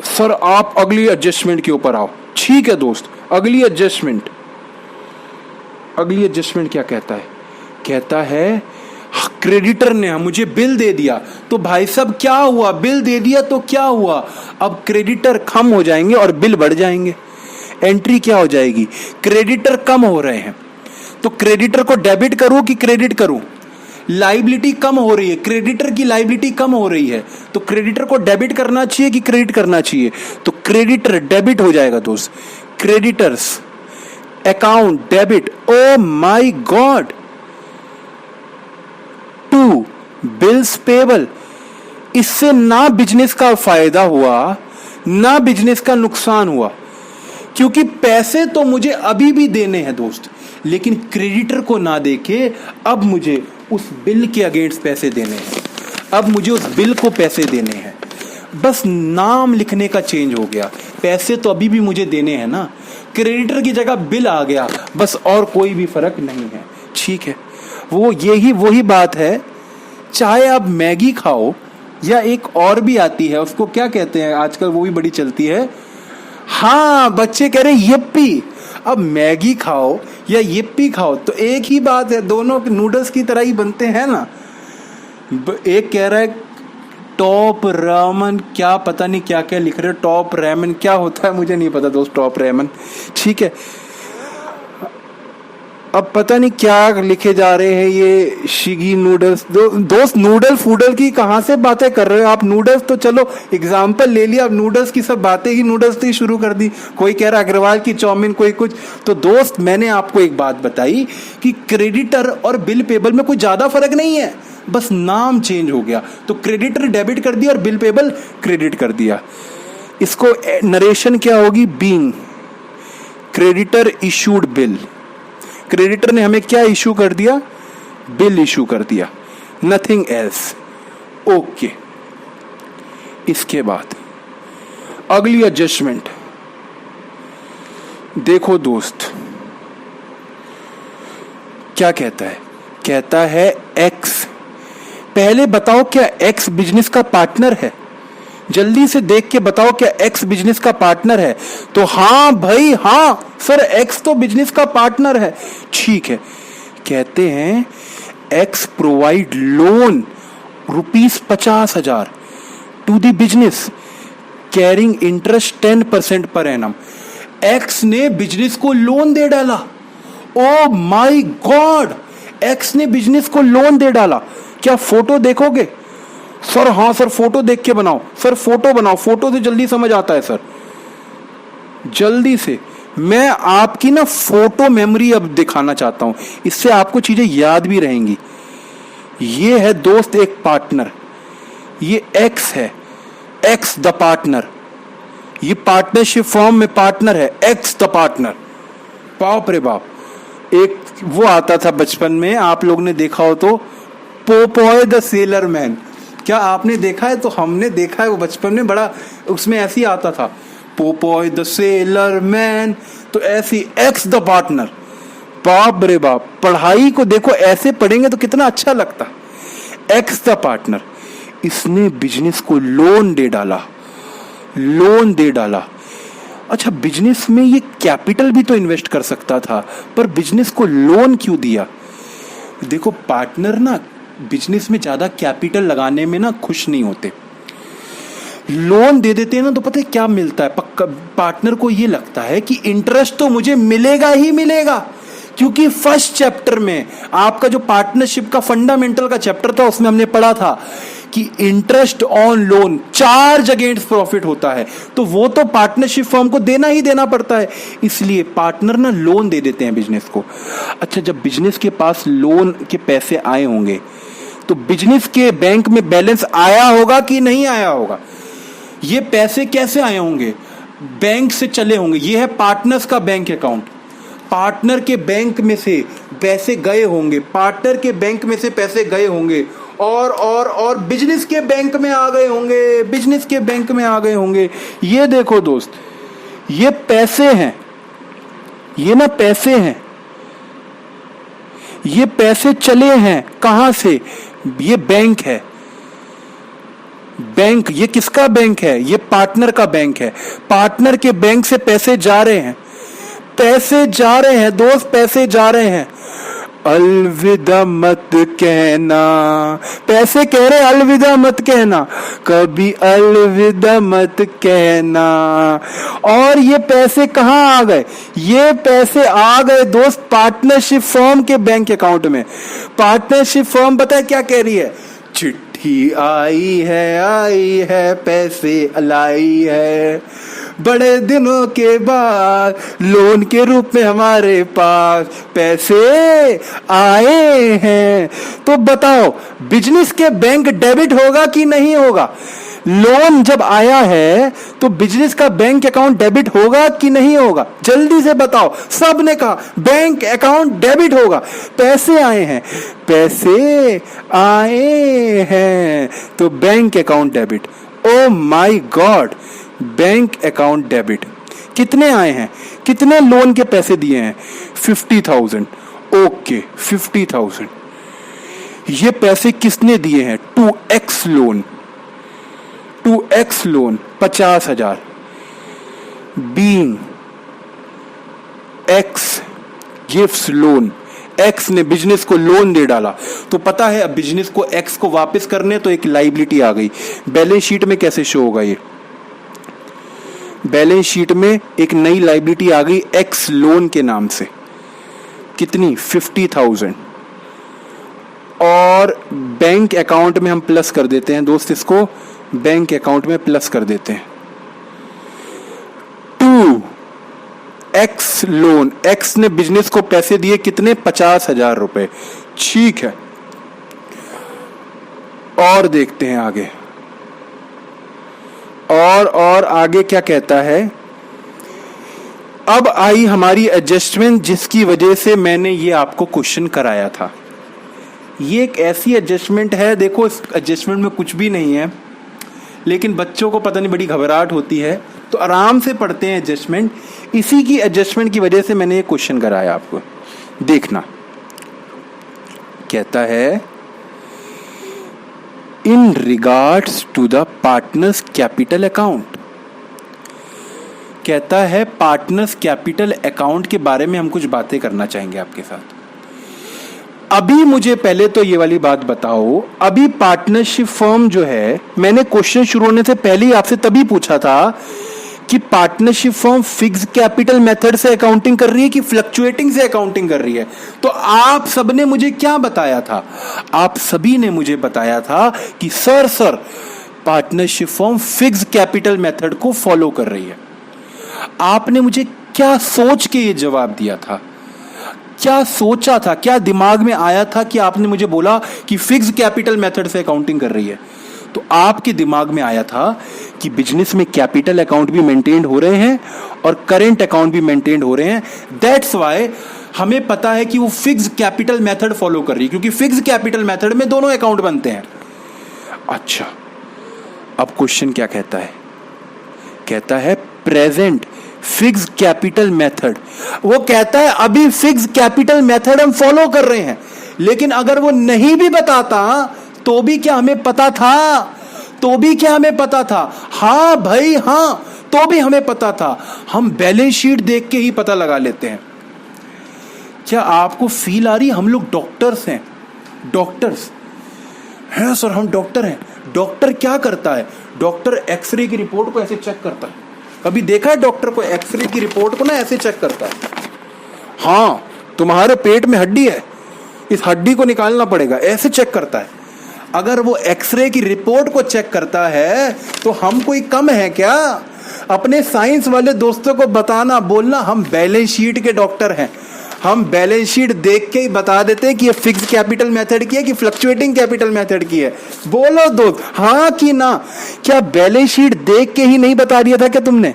Speaker 1: सर आप अगली एडजस्टमेंट के ऊपर आओ। ठीक है दोस्त, अगली एडजस्टमेंट अगली एडजस्टमेंट क्या कहता है? कहता है क्रेडिटर ने मुझे बिल दे दिया। तो भाई साहब क्या हुआ? बिल दे दिया तो क्या हुआ? अब क्रेडिटर कम हो जाएंगे और बिल बढ़ जाएंगे। एंट्री क्या हो जाएगी? क्रेडिटर कम हो रहे हैं तो क्रेडिटर को डेबिट करूं कि क्रेडिट करूं? लाइबिलिटी कम हो रही है, क्रेडिटर की लाइबिलिटी कम हो रही है, तो क्रेडिटर को डेबिट करना चाहिए कि क्रेडिट करना चाहिए? तो क्रेडिटर डेबिट हो जाएगा दोस्त। Creditors account debit. Oh my god. To bills payable. इससे ना बिजनेस का फायदा हुआ ना बिजनेस का नुकसान हुआ, क्योंकि पैसे तो मुझे अभी भी देने हैं दोस्त, लेकिन क्रेडिटर को ना देके अब मुझे उस बिल के अगेंस्ट पैसे देने हैं, अब मुझे उस बिल को पैसे देने हैं। बस नाम लिखने का चेंज हो गया, पैसे तो अभी भी मुझे देने हैं ना, क्रेडिटर की जगह बिल आ गया, बस और कोई भी फर्क नहीं है। ठीक है, वो यही वही बात है, चाहे आप मैगी खाओ या एक और भी आती है, उसको क्या कहते हैं आजकल, वो भी बड़ी चलती है। हाँ, बच्चे कह रहे यप्पी। अब मैगी खाओ या यप्पी खाओ तो एक ही बात है, दोनों नूडल्स की तरह ही बनते हैं ना। एक कह रहा है टॉप रामन, क्या पता नहीं क्या क्या लिख रहे हो, टॉप रैमन क्या होता है मुझे नहीं पता दोस्त, टॉप रैमन। ठीक है, अब पता नहीं क्या लिखे जा रहे हैं ये शिगी नूडल्स। दोस्त नूडल फूडल की कहाँ से बातें कर रहे हो आप? नूडल्स तो चलो एग्जाम्पल ले लिया, अब नूडल्स की सब बातें ही नूडल्स से ही शुरू कर दी। कोई कह रहा अग्रवाल की चाउमीन, कोई कुछ। तो दोस्त मैंने आपको एक बात बताई कि क्रेडिटर और बिल पेबल में कोई ज्यादा फर्क नहीं है, बस नाम चेंज हो गया। तो क्रेडिटर डेबिट कर दिया और बिल पेबल क्रेडिट कर दिया। इसको नरेशन क्या होगी? Being creditor issued bill. Creditor ने हमें क्या इशू कर दिया? बिल इशू कर दिया, नथिंग एल्स। ओके, इसके बाद अगली एडजस्टमेंट देखो दोस्त, क्या कहता है? कहता है एक्स। पहले बताओ क्या एक्स बिजनेस का पार्टनर है? जल्दी से देख के बताओ क्या एक्स बिजनेस का पार्टनर है? तो हाँ भाई हाँ सर, एक्स तो बिजनेस का पार्टनर है। ठीक है, कहते हैं X provide loan ₹50,000 to the business carrying interest 10% per annum. X ने बिजनेस को लोन दे डाला। ओ माय गॉड, एक्स ने बिजनेस को लोन दे डाला। क्या फोटो देखोगे? सर हाँ सर, फोटो देख के बनाओ सर, फोटो बनाओ, फोटो से जल्दी समझ आता है सर। जल्दी से मैं आपकी ना फोटो मेमोरी अब दिखाना चाहता हूं, इससे आपको चीजें याद भी रहेंगी। ये है दोस्त एक पार्टनर, ये एक्स है, एक्स द पार्टनर। ये पार्टनरशिप फॉर्म में पार्टनर है, एक्स द पार्टनर। बाप रे बाप, एक वो आता था बचपन में, आप लोग ने देखा हो तो, पोपॉय द सेलर मैन। क्या आपने देखा है? तो हमने देखा है, वो बचपन में बड़ा उसमें ऐसी आता था, पोपॉय द सेलर मैन। तो ऐसी एक्स द पार्टनर। बाप रे बाप, पढ़ाई को देखो ऐसे पढ़ेंगे तो कितना अच्छा लगता। एक्स द पार्टनर, इसने बिजनेस को लोन दे डाला, लोन दे डाला। अच्छा, बिजनेस में ये कैपिटल भी तो इन्वेस्ट कर सकता था, पर बिजनेस को लोन क्यों दिया? देखो पार्टनर ना बिजनेस में ज्यादा कैपिटल लगाने में ना खुश नहीं होते, लोन दे देते हैं ना तो पता है क्या मिलता है? पार्टनर को ये लगता है कि इंटरेस्ट तो मुझे मिलेगा ही मिलेगा, क्योंकि फर्स्ट चैप्टर में आपका जो पार्टनरशिप का फंडामेंटल का चैप्टर था उसमें हमने पढ़ा था कि interest on loan charge against profit होता है, तो वो तो पार्टनरशिप फर्म को देना ही देना पड़ता है, इसलिए पार्टनर ना लोन दे देते हैं बिजनेस को। अच्छा, जब बिजनेस के पास लोन के पैसे आए होंगे तो बिजनेस के बैंक में बैलेंस आया होगा कि नहीं आया होगा? ये पैसे कैसे आए होंगे? बैंक से चले होंगे। ये है पार्टनर्स का बैंक अकाउंट, पार्टनर के बैंक में से पैसे गए होंगे, पार्टनर के बैंक में से पैसे गए होंगे और बिजनेस के बैंक में आ गए होंगे, बिजनेस के बैंक में आ गए होंगे। ये देखो दोस्त, ये पैसे हैं, ये ना पैसे हैं, ये पैसे चले हैं कहां से? ये बैंक है, बैंक। ये किसका बैंक है? ये पार्टनर का बैंक है। पार्टनर के बैंक से पैसे जा रहे हैं, पैसे जा रहे हैं दोस्त, पैसे जा रहे हैं। अलविदा मत कहना, पैसे कह रहे अलविदा मत कहना, कभी अलविदा मत कहना। और ये पैसे कहाँ आ गए? ये पैसे आ गए दोस्त पार्टनरशिप फर्म के बैंक अकाउंट में। पार्टनरशिप फर्म पता है क्या कह रही है? चिट्ठी आई है पैसे लाई है, बड़े दिनों के बाद लोन के रूप में हमारे पास पैसे आए हैं। तो बताओ बिजनेस के बैंक डेबिट होगा कि नहीं होगा? लोन जब आया है तो बिजनेस का बैंक अकाउंट डेबिट होगा कि नहीं होगा? जल्दी से बताओ। सब ने कहा बैंक अकाउंट डेबिट होगा। पैसे आए हैं, पैसे आए हैं तो bank account debit. Oh my God, bank account debit. कितने आए हैं? कितने लोन के पैसे दिए हैं? 50,000। ओके 50,000। ये पैसे किसने दिए हैं? 2x loan. 2x loan 50,000। Being x gives loan, x ने बिजनेस को लोन दे डाला तो पता है अब बिजनेस को x को वापस करने तो एक लायबिलिटी आ गई। बैलेंस शीट में कैसे शो होगा? ये बैलेंस शीट में एक नई लायबिलिटी आ गई x लोन के नाम से। कितनी? 50,000। और बैंक अकाउंट में हम प्लस कर देते हैं दोस्त, इसको बैंक अकाउंट में प्लस कर देते हैं। 2x लोन, x ने बिजनेस को पैसे दिए कितने? 50,000 रुपए। ठीक है, और देखते हैं आगे। और आगे क्या कहता है? अब आई हमारी एडजस्टमेंट जिसकी वजह से मैंने ये आपको क्वेश्चन कराया था। ये एक ऐसी एडजस्टमेंट है, देखो इस एडजस्टमेंट में कुछ भी नहीं है, लेकिन बच्चों को पता नहीं बड़ी घबराहट होती है तो आराम से पढ़ते हैं एडजस्टमेंट। इसी की एडजस्टमेंट की वजह से मैंने ये क्वेश्चन कराया आपको। देखना, कहता है in regards to the partners capital account. कहता है पार्टनर्स कैपिटल अकाउंट के बारे में हम कुछ बातें करना चाहेंगे आपके साथ। अभी मुझे पहले तो ये वाली बात बताओ, अभी पार्टनरशिप फर्म जो है, मैंने क्वेश्चन शुरू होने से पहले ही आपसे तभी पूछा था कि partnership firm fix capital method से अकाउंटिंग कर रही है कि फ्लक्चुएटिंग से अकाउंटिंग कर रही है। तो आप सबने मुझे क्या बताया था? आप सभी ने मुझे बताया था कि sir partnership firm fix capital method को फॉलो कर रही है। आपने मुझे क्या सोच के ये जवाब दिया था? क्या सोचा था, क्या दिमाग में आया था कि आपने मुझे बोला कि फिक्स कैपिटल मेथड से अकाउंटिंग कर रही है? तो आपके दिमाग में आया था कि बिजनेस में कैपिटल अकाउंट भी मेंटेन हो रहे हैं और करेंट अकाउंट भी मेंटेन हो रहे हैं। दैट्स वाई हमें पता है कि वो फिक्स कैपिटल मेथड फॉलो कर रही है, क्योंकि फिक्स कैपिटल मेथड में दोनों अकाउंट बनते हैं। अच्छा, अब क्वेश्चन क्या कहता है? कहता है प्रेजेंट फिक्स कैपिटल मेथड। वो कहता है अभी फिक्स कैपिटल मेथड हम फॉलो कर रहे हैं, लेकिन अगर वो नहीं भी बताता तो भी क्या हमें पता था? तो भी क्या हमें पता था? हाँ भाई हाँ, तो भी हमें पता था। हम बैलेंस शीट देख के ही पता लगा लेते हैं। क्या आपको फील आ रही? हम लोग डॉक्टर्स हैं, डॉक्टर्स हैं सर, हम डॉक्टर हैं। डॉक्टर क्या करता है? डॉक्टर एक्सरे की रिपोर्ट को ऐसे चेक करता है। कभी देखा है डॉक्टर को एक्सरे की रिपोर्ट को ना ऐसे चेक करता है? हाँ, तुम्हारे पेट में हड्डी है, इस हड्डी को निकालना पड़ेगा, ऐसे चेक करता है। अगर वो एक्सरे की रिपोर्ट को चेक करता है तो हम कोई कम है क्या? अपने साइंस वाले दोस्तों को बताना, बोलना हम बैलेंस शीट के डॉक्टर हैं, हम बैलेंस शीट देख के ही बता देते हैं कि ये फिक्स कैपिटल मेथड की है कि फ्लक्चुएटिंग कैपिटल मेथड की है। बोलो दोस्त, हाँ कि ना? क्या बैलेंस शीट देख के ही नहीं बता दिया था क्या तुमने?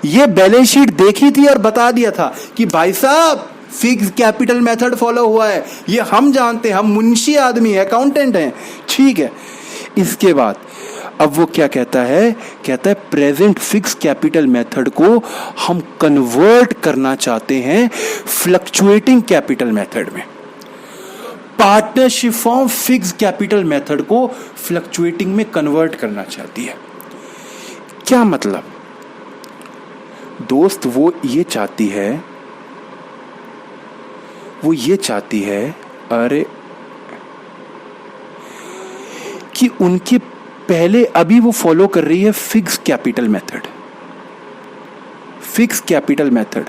Speaker 1: ये बैलेंस शीट देखी थी और बता दिया था कि भाई साहब फिक्स कैपिटल मेथड फॉलो हुआ है, ये हम जानते हैं, हम मुंशी आदमी है, अकाउंटेंट हैं। ठीक है, इसके बाद अब वो क्या कहता है? कहता है प्रेजेंट फिक्स कैपिटल मेथड को हम कन्वर्ट करना चाहते हैं फ्लक्चुएटिंग कैपिटल मेथड में। Partnership form fix capital method को फ्लक्चुएटिंग में कन्वर्ट करना चाहती है। क्या मतलब? दोस्त वो ये चाहती है वो ये चाहती है, अरे, कि उनके पहले अभी वो फॉलो कर रही है fix capital method, fix capital method,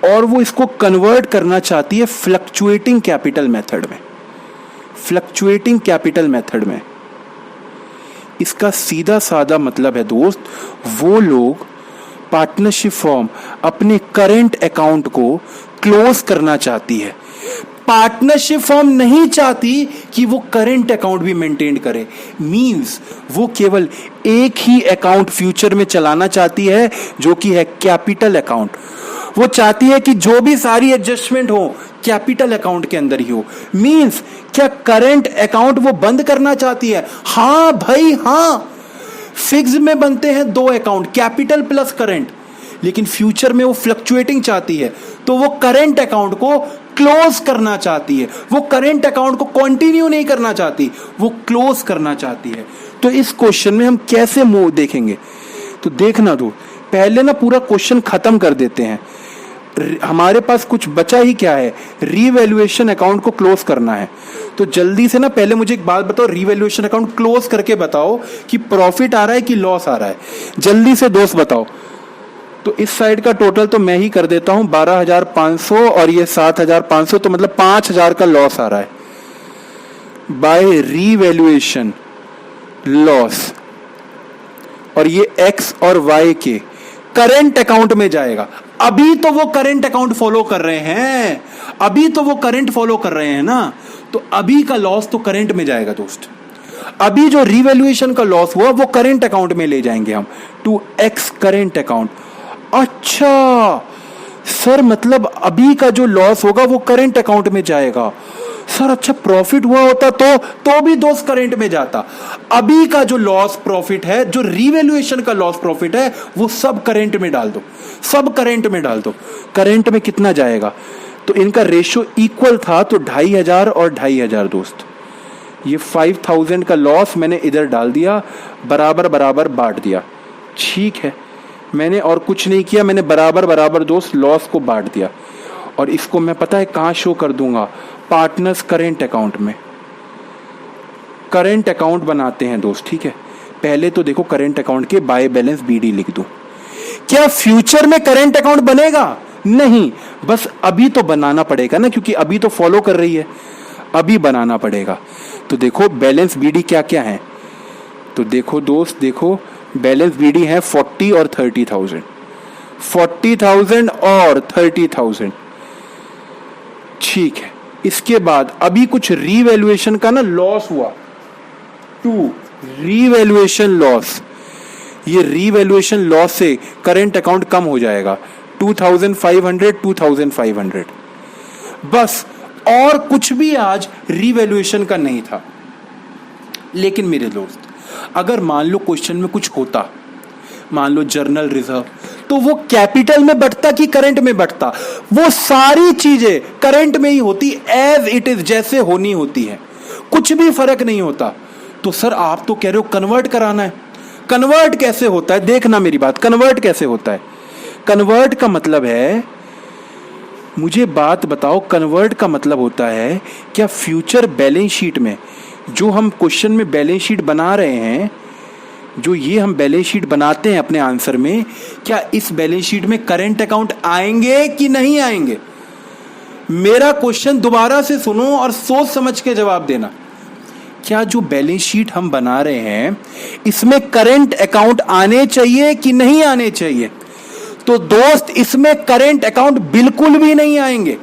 Speaker 1: और वो इसको कन्वर्ट करना चाहती है फ्लक्चुएटिंग कैपिटल मेथड में, फ्लक्चुएटिंग कैपिटल मेथड में। इसका सीधा साधा मतलब है दोस्त, वो लोग पार्टनरशिप फॉर्म अपने करंट अकाउंट को क्लोज करना चाहती है। पार्टनरशिप फॉर्म नहीं चाहती कि वो करंट अकाउंट भी मेंटेन करे। मींस वो केवल एक ही अकाउंट फ्यूचर में चलाना चाहती है, जो कि है कैपिटल अकाउंट। वो चाहती है कि जो भी सारी एडजस्टमेंट हो कैपिटल अकाउंट के अंदर ही हो। मींस क्या करंट अकाउंट वो बंद करना चाहती है? हाँ भाई हाँ, फिक्स में बनते हैं दो अकाउंट, कैपिटल प्लस करंट, लेकिन फ्यूचर में वो फ्लक्चुएटिंग चाहती है, तो वो करंट अकाउंट को क्लोज करना चाहती है। वो करंट अकाउंट को कंटिन्यू नहीं करना चाहती, वो क्लोज करना चाहती है। तो इस क्वेश्चन में हम कैसे मूव देखेंगे, तो देखना दो, पहले ना पूरा क्वेश्चन खत्म कर देते हैं। हमारे पास कुछ बचा ही क्या है, रीवैल्यूएशन अकाउंट को क्लोज करना है। तो जल्दी से ना पहले मुझे एक बात बताओ, रीवैल्यूएशन अकाउंट क्लोज करके बताओ कि प्रॉफिट आ रहा है कि लॉस आ रहा है, जल्दी से दोस्त बताओ। तो इस साइड का टोटल तो मैं ही कर देता हूं, 12,500 और ये 7,500, तो मतलब 5,000 का लॉस आ रहा है बाय रीवैल्यूएशन लॉस, और ये एक्स और वाई के करंट अकाउंट में जाएगा। अभी तो वो करंट अकाउंट फॉलो कर रहे हैं, अभी तो वो करंट फॉलो कर रहे हैं ना, तो अभी का लॉस तो करंट में जाएगा दोस्त। अभी जो रीवैल्यूएशन का लॉस हुआ वो करंट अकाउंट में ले जाएंगे हम, टू एक्स करंट अकाउंट। अच्छा सर, मतलब अभी का जो लॉस होगा वो करंट अकाउंट में जाएगा। सर अच्छा, प्रॉफिट हुआ होता तो भी दोस्त करंट में जाता। अभी का जो लॉस प्रॉफिट है, जो रीवैल्यूएशन का लॉस प्रॉफिट है, वो सब करंट में डाल दो, सब करंट में डाल दो। करंट में कितना जाएगा, तो इनका रेशियो इक्वल था, तो 2,500 और 2,500 दोस्त। ये 5,000 का लॉस मैंने इधर डाल दिया, बराबर बराबर बांट दिया। ठीक है, मैंने और कुछ नहीं किया, मैंने बराबर बराबर दोस्त लॉस को बांट दिया। और इसको मैं पता है कहाँ शो कर दूंगा, पार्टनर्स करेंट अकाउंट में। करेंट अकाउंट बनाते हैं दोस्त, ठीक है। पहले तो देखो करेंट अकाउंट के बाय बैलेंस बीडी लिख दूं। क्या फ्यूचर में करेंट अकाउंट बनेगा? नहीं, बस अभी तो बनाना पड़ेगा ना, क्योंकि अभी तो फॉलो कर रही है, अभी बनाना पड़ेगा। तो देखो बैलेंस बीडी क्या क्या है, तो देखो दोस्त, देखो बैलेंस बीडी है 40 और 30,000, 40,000 और 30,000। ठीक है, इसके बाद अभी कुछ रीवैल्यूएशन का ना लॉस हुआ, टू रीवैल्यूएशन लॉस। ये रीवैल्यूएशन लॉस से करंट अकाउंट कम हो जाएगा, 2,500, 2,500 बस, और कुछ भी आज रीवैल्यूएशन का नहीं था। लेकिन मेरे दोस्त, अगर मान लो क्वेश्चन में कुछ होता, मान लो जर्नल रिजर्व, तो वो कैपिटल में बढ़ता कि करंट में बढ़ता? वो सारी चीजें करंट में ही होती, एज इट इज, जैसे होनी होती है, कुछ भी फर्क नहीं होता। तो सर आप तो कह रहे हो कन्वर्ट कराना है, कन्वर्ट कैसे होता है? देखना मेरी बात, कन्वर्ट कैसे होता है। कन्वर्ट का मतलब है, मुझे बात बताओ, कन्वर्ट का मतलब होता है क्या फ्यूचर बैलेंस शीट में, जो हम क्वेश्चन में बैलेंस शीट बना रहे हैं, जो ये हम बैलेंस शीट बनाते हैं अपने आंसर में, क्या इस बैलेंस शीट में करंट अकाउंट आएंगे कि नहीं आएंगे? मेरा क्वेश्चन दोबारा से सुनो और सोच समझ के जवाब देना। क्या जो बैलेंस शीट हम बना रहे हैं, इसमें करंट अकाउंट आने चाहिए कि नहीं आने चाहिए? तो दोस्त, इसमें करंट अकाउंट बिल्कुल भी नहीं आएंगे,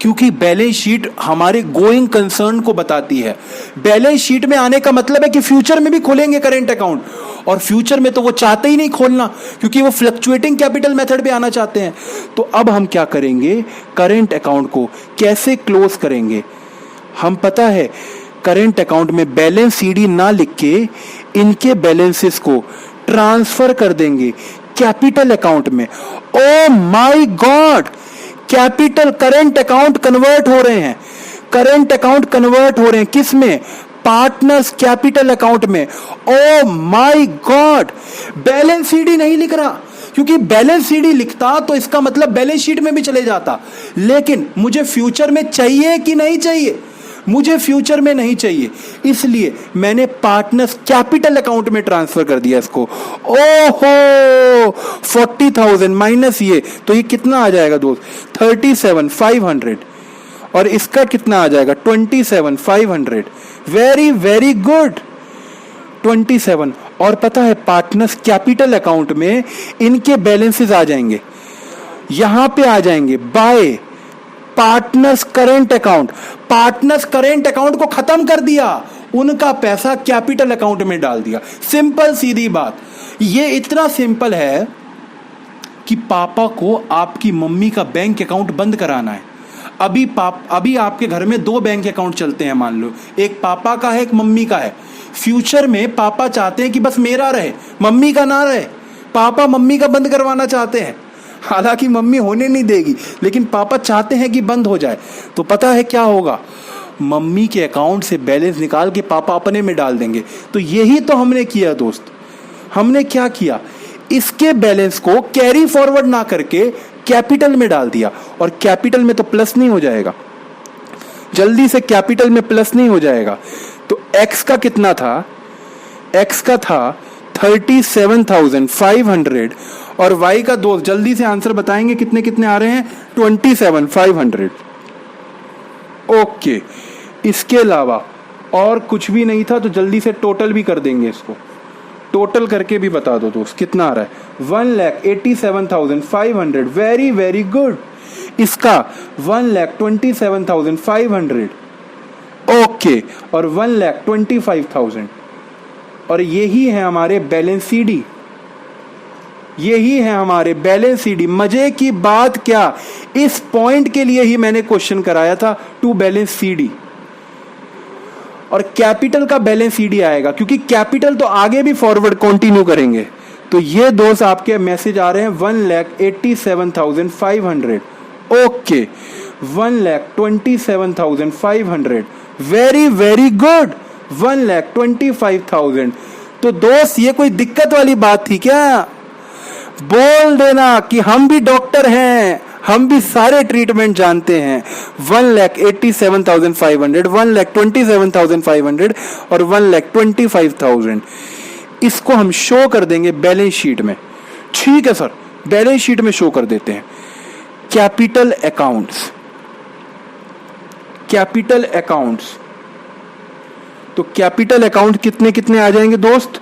Speaker 1: क्योंकि बैलेंस शीट हमारे गोइंग कंसर्न को बताती है। बैलेंस शीट में आने का मतलब है कि फ्यूचर में भी खोलेंगे करंट अकाउंट, और फ्यूचर में तो वो चाहते ही नहीं खोलना, क्योंकि वो फ्लक्चुएटिंग कैपिटल मेथड पे आना चाहते हैं। तो अब हम क्या करेंगे, करंट अकाउंट को कैसे क्लोज करेंगे? हम पता है करंट अकाउंट में बैलेंस सीडी ना लिख के इनके बैलेंसेस को ट्रांसफर कर देंगे कैपिटल अकाउंट में। ओ my God, capital current account convert हो रहे हैं, करंट अकाउंट कन्वर्ट हो रहे हैं किस में? पार्टनर्स कैपिटल अकाउंट में। ओ माय गॉड, बैलेंस सीडी नहीं लिख रहा, क्योंकि बैलेंस सीडी लिखता तो इसका मतलब बैलेंस शीट में भी चले जाता, लेकिन मुझे फ्यूचर में चाहिए कि नहीं चाहिए? मुझे फ्यूचर में नहीं चाहिए, इसलिए मैंने पार्टनर्स कैपिटल अकाउंट में ट्रांसफर कर दिया इसको। ओहो 40,000 माइनस ये, तो ये कितना आ जाएगा दोस्त? 37,500। और इसका कितना आ जाएगा? 27,500। Very very good, 27। और पता है पार्टनर्स कैपिटल अकाउंट में इनके बैलेंसेस आ जाएंगे, यहां पे आ जाएंगे bye partners current account. Partners current account को खत्म कर दिया, उनका पैसा कैपिटल अकाउंट में डाल दिया। सिंपल सीधी बात। ये इतना सिंपल है कि पापा को आपकी मम्मी का बैंक अकाउंट बंद कराना है। अभी आपके घर में 2 बैंक अकाउंट चलते हैं, मान लो, एक पापा का है, एक मम्मी का है। फ्यूचर में पापा चाहते हैं कि बस मेरा रहे, मम्मी का ना रहे। पापा मम्मी का बंद करवाना चाहते हैं, हालांकि मम्मी होने नहीं देगी, लेकिन पापा चाहते हैं कि बंद हो जाए। तो पता है क्या होगा? मम्मी के अकाउंट से बैलेंस निकाल के पापा अपने में डाल देंगे। तो यही तो हमने किया दोस्त। हमने क्या किया? इसके बैलेंस को कैरी फॉरवर्ड ना करके कैपिटल में डाल दिया। और कैपिटल में तो प्लस नहीं हो जाएगा, जल्दी से कैपिटल में प्लस नहीं हो जाएगा। तो एक्स का कितना था? एक्स का था 37,500 और वाई का दोस्त जल्दी से आंसर बताएंगे कितने कितने आ रहे हैं? 27,500। ओके, इसके अलावा और कुछ भी नहीं था, तो जल्दी से टोटल भी कर देंगे। इसको टोटल करके भी बता दो दोस्त कितना आ रहा है। 1,87,500। Very very good. इसका 1,27,500। ओके, और 1,25,000। और यही है हमारे बैलेंस सीडी, यही है हमारे बैलेंस सीडी। मजे की बात क्या, इस पॉइंट के लिए ही मैंने क्वेश्चन कराया था टू बैलेंस सीडी। और कैपिटल का बैलेंस सीडी आएगा, क्योंकि कैपिटल तो आगे भी फॉरवर्ड कंटिन्यू करेंगे। तो ये दोस्त आपके मैसेज आ रहे हैं 1,87,500। ओके, 1,27,500। Very very good, 1,25,000। तो दोस्त ये कोई दिक्कत वाली बात थी क्या? बोल देना कि हम भी डॉक्टर हैं, हम भी सारे ट्रीटमेंट जानते हैं। 1,87,500, 1,27,500 और 1,25,000। इसको हम शो कर देंगे बैलेंस शीट में। ठीक है सर, बैलेंस शीट में शो कर देते हैं। Capital accounts, capital accounts. तो कैपिटल अकाउंट कितने कितने आ जाएंगे दोस्त?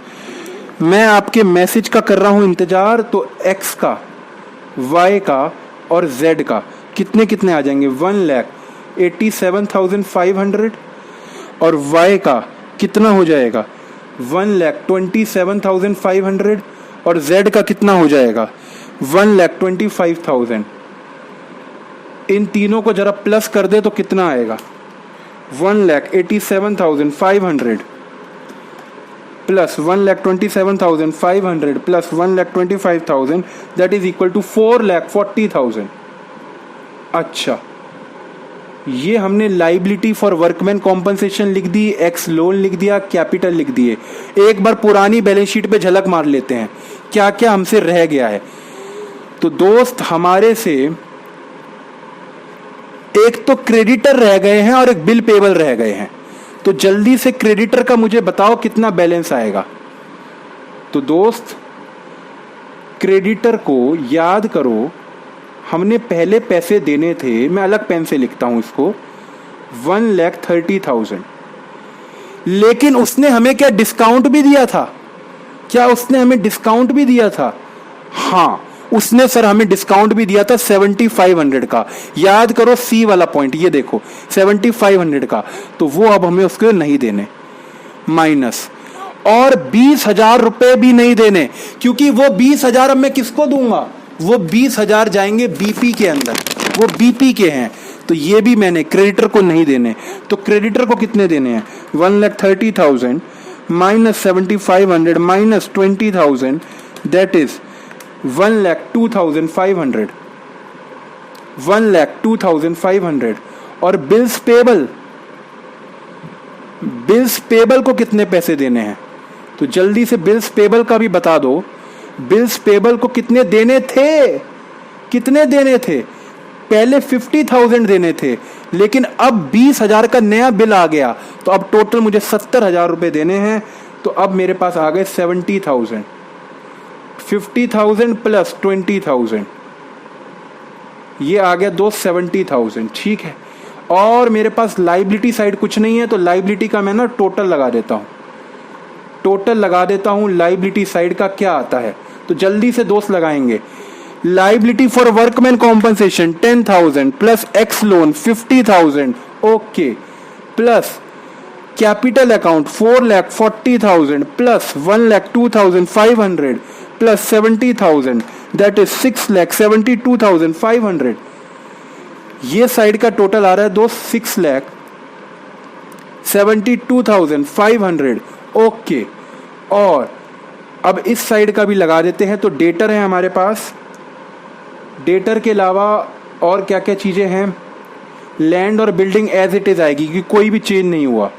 Speaker 1: मैं आपके मैसेज का कर रहा हूं इंतजार। तो एक्स का, वाई का और जेड का कितने कितने आ जाएंगे? 1,87,500 और वाई का कितना हो जाएगा? 1,27,500 और जेड का कितना हो जाएगा? 1,25,000। इन तीनों को जरा प्लस कर दे तो कितना आएगा? 1,87,500 plus 1,27,500 plus 1,25,000, that is equal to 4,40,000। अच्छा, ये हमने लाइबिलिटी फॉर वर्कमैन कॉम्पनसेशन लिख दी, एक्स लोन लिख दिया, कैपिटल लिख दिए। एक बार पुरानी बैलेंस शीट पे झलक मार लेते हैं क्या क्या हमसे रह गया है। तो दोस्त हमारे से एक तो क्रेडिटर रह गए हैं और एक बिल पेबल रह गए हैं। तो जल्दी से क्रेडिटर का मुझे बताओ कितना बैलेंस आएगा। तो दोस्त क्रेडिटर को याद करो, हमने पहले पैसे देने थे, मैं अलग पेन से लिखता हूं इसको, 1,30,000। लेकिन उसने हमें क्या डिस्काउंट भी दिया था? क्या उसने हमें डिस्काउंट भी दिया था? हाँ, उसने सर हमें डिस्काउंट भी दिया था 7,500 का। याद करो सी वाला पॉइंट, ये देखो 7,500 का। तो वो अब हमें उसके नहीं देने, माइनस। और 20,000 रुपए भी नहीं देने, क्योंकि वो 20,000 अब मैं किसको दूंगा? वो 20,000 जाएंगे बीपी के अंदर, वो बीपी के हैं। तो ये भी मैंने क्रेडिटर को नहीं देने। तो क्रेडिटर को कितने देने हैं? 1,30,000 माइनस 7,500 माइनस 20,000, दैट इज 1,02,500, 1,02,500। और बिल्स पेबल, बिल्स पेबल को कितने पैसे देने हैं? तो जल्दी से बिल्स पेबल का भी बता दो। बिल्स पेबल को कितने देने थे, कितने देने थे? पहले 50,000 देने थे, लेकिन अब 20,000 का नया बिल आ गया, तो अब टोटल मुझे 70,000 रुपये देने हैं। तो अब मेरे पास आ गए 70,000, 50,000 प्लस 20,000, ये आ गया 70,000। ठीक है, और मेरे पास लाइबिलिटी साइड कुछ नहीं है, तो लाइबिलिटी का मैं ना टोटल लगा देता हूँ, टोटल लगा देता हूँ लाइबिलिटी साइड का क्या आता है। तो जल्दी से दोस्त लगाएंगे। Liability for workman compensation 10,000 plus x loan 50,000, okay, plus capital account 4,40,000 plus 1,02,500 plus 70,000, that is 6,72,500। ये साइड का टोटल आ रहा है दोस्त 6,72,500, ओके। और अब इस साइड का भी लगा देते हैं। तो डेटर है हमारे पास, डेटर के अलावा और क्या क्या चीज़ें हैं? लैंड और बिल्डिंग एज इट इज़ आएगी, क्योंकि कोई भी चेंज नहीं हुआ।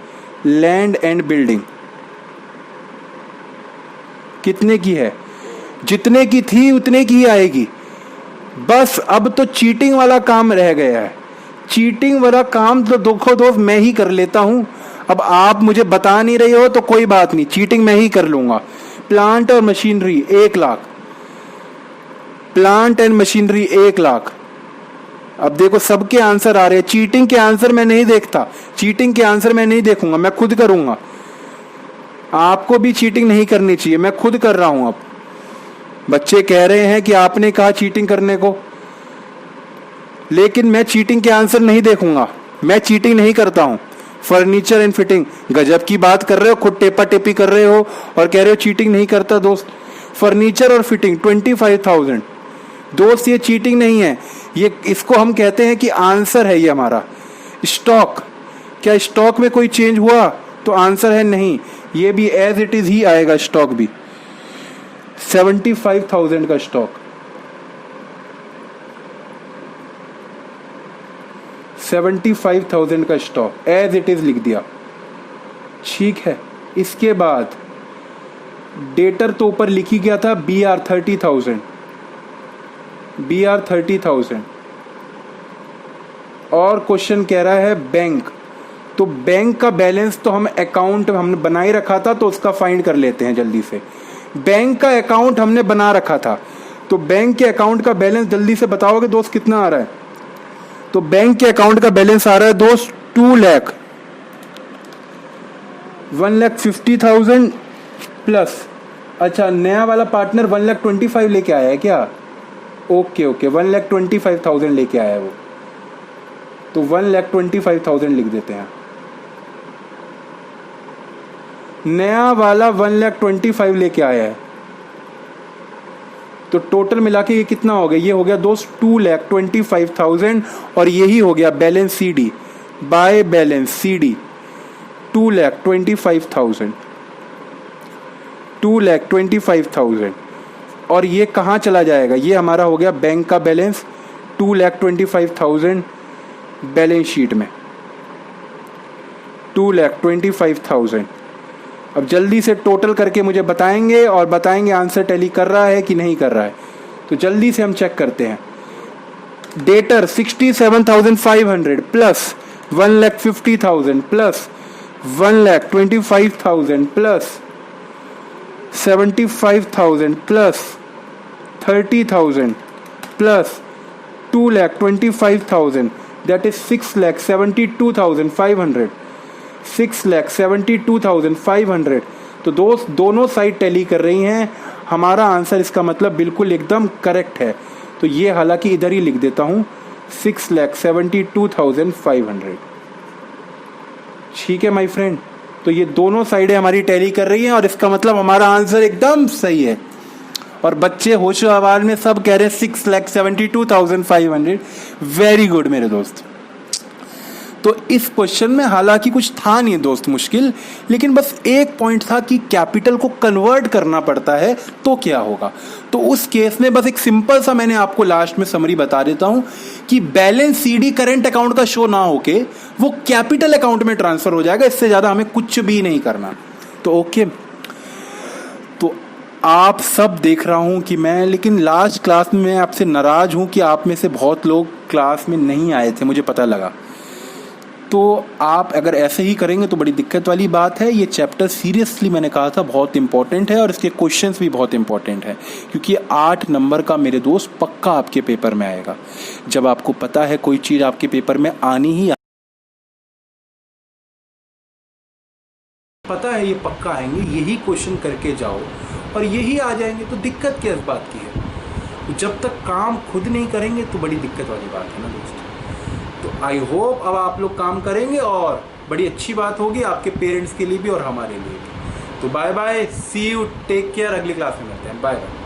Speaker 1: लैंड एंड बिल्डिंग कितने की है? जितने की थी उतने की ही आएगी। बस अब तो चीटिंग वाला काम रह गया है। चीटिंग वाला काम तो देखो दोस्त मैं ही कर लेता हूं। अब आप मुझे बता नहीं रहे हो तो कोई बात नहीं, चीटिंग मैं ही कर लूंगा। प्लांट और machinery 1 lakh, plant and machinery 1 lakh. अब देखो सबके आंसर आ रहे हैं। चीटिंग के आंसर मैं नहीं देखता, चीटिंग के आंसर मैं नहीं देखूंगा, मैं खुद करूंगा। आपको भी चीटिंग नहीं करनी चाहिए, मैं खुद कर रहा हूं। अब बच्चे कह रहे हैं कि आपने कहा चीटिंग करने को, लेकिन मैं चीटिंग के आंसर नहीं देखूंगा, मैं चीटिंग नहीं करता हूं। फर्नीचर एंड फिटिंग, गजब की बात कर रहे हो, खुद टेपा टेपी कर रहे हो और कह रहे हो चीटिंग नहीं करता दोस्त। फर्नीचर और फिटिंग 25,000 दोस्त, ये चीटिंग नहीं है, ये इसको हम कहते हैं कि आंसर है ये हमारा। स्टॉक, क्या स्टॉक में कोई चेंज हुआ? तो आंसर है नहीं, ये भी एज इट इज ही आएगा। स्टॉक भी 75,000 का स्टॉक, 75,000 का स्टॉक एज इट इज लिख दिया। ठीक है, इसके बाद डेटर तो ऊपर लिखी गया था BR 30,000, BR 30,000। और क्वेश्चन कह रहा है बैंक, तो बैंक का बैलेंस तो हम अकाउंट हमने बनाए रखा था, तो उसका फाइंड कर लेते हैं जल्दी से। बैंक का अकाउंट हमने बना रखा था, तो बैंक के अकाउंट का बैलेंस जल्दी से बताओगे दोस्त कितना आ रहा है? तो बैंक के अकाउंट का बैलेंस आ रहा है दोस्त 2 लाख, 1,50,000 प्लस, अच्छा नया वाला पार्टनर 1,25,000 लेके आया है क्या? ओके ओके, 1,25,000 लेके आया है वो, तो 1,25,000 लिख देते हैं। नया वाला 1,25,000 लेके आया है, तो टोटल मिला के ये कितना हो गया? ये हो गया दोस्त 2,25,000, और यही हो गया balance CD, by balance CD 2,25,000, 2,25,000। और ये कहाँ चला जाएगा? ये हमारा हो गया बैंक का बैलेंस 2,25,000 बैलेंस शीट में, 2,25,000। अब जल्दी से टोटल करके मुझे बताएंगे, और बताएंगे आंसर टैली कर रहा है कि नहीं कर रहा है। तो जल्दी से हम चेक करते हैं। Debtor 67,500 plus 1,50,000 plus 1,25,000 plus 75,000 plus 30,000 plus 2,25,000, that is 6,72,500, 6,72,500। तो दोस्त दोनों साइड टैली कर रही हैं। हमारा आंसर इसका मतलब बिल्कुल एकदम करेक्ट है। तो ये हालांकि इधर ही लिख देता हूँ 6,72,500। ठीक है माय फ्रेंड, तो ये दोनों साइडें हमारी टैली कर रही हैं, और इसका मतलब हमारा आंसर एकदम सही है। और बच्चे होशो हवाल में सब कह रहे हैं 6,72,500। वेरी गुड मेरे दोस्त। तो इस क्वेश्चन में हालांकि कुछ था नहीं दोस्त मुश्किल, लेकिन बस एक पॉइंट था कि कैपिटल को कन्वर्ट करना पड़ता है तो क्या होगा। तो उस केस में बस एक सिंपल सा मैंने आपको लास्ट में समरी बता देता हूं कि बैलेंस CD करंट अकाउंट का शो ना होके वो कैपिटल अकाउंट में ट्रांसफर हो जाएगा। इससे ज्यादा हमें कुछ भी नहीं करना। तो ओके, तो आप सब देख रहा हूँ कि मैं, लेकिन लास्ट क्लास में मैं आपसे नाराज़ हूँ कि आप में से बहुत लोग क्लास में नहीं आए थे, मुझे पता लगा। तो आप अगर ऐसे ही करेंगे तो बड़ी दिक्कत वाली बात है। ये चैप्टर सीरियसली मैंने कहा था बहुत इंपॉर्टेंट है और इसके क्वेश्चंस भी बहुत इंपॉर्टेंट है, क्योंकि 8 नंबर का मेरे दोस्त पक्का आपके पेपर में आएगा। जब आपको पता है कोई चीज़ आपके पेपर में आनी ही पता है, ये पक्का आएंगे, यही क्वेश्चन करके जाओ और यही आ जाएंगे, तो दिक्कत क्या इस बात की है। जब तक काम खुद नहीं करेंगे तो बड़ी दिक्कत वाली बात है ना दोस्तों। तो आई होप अब आप लोग काम करेंगे और बड़ी अच्छी बात होगी आपके पेरेंट्स के लिए भी और हमारे लिए भी। तो bye bye, see you, take care, अगली क्लास में मिलते हैं, बाय बाय।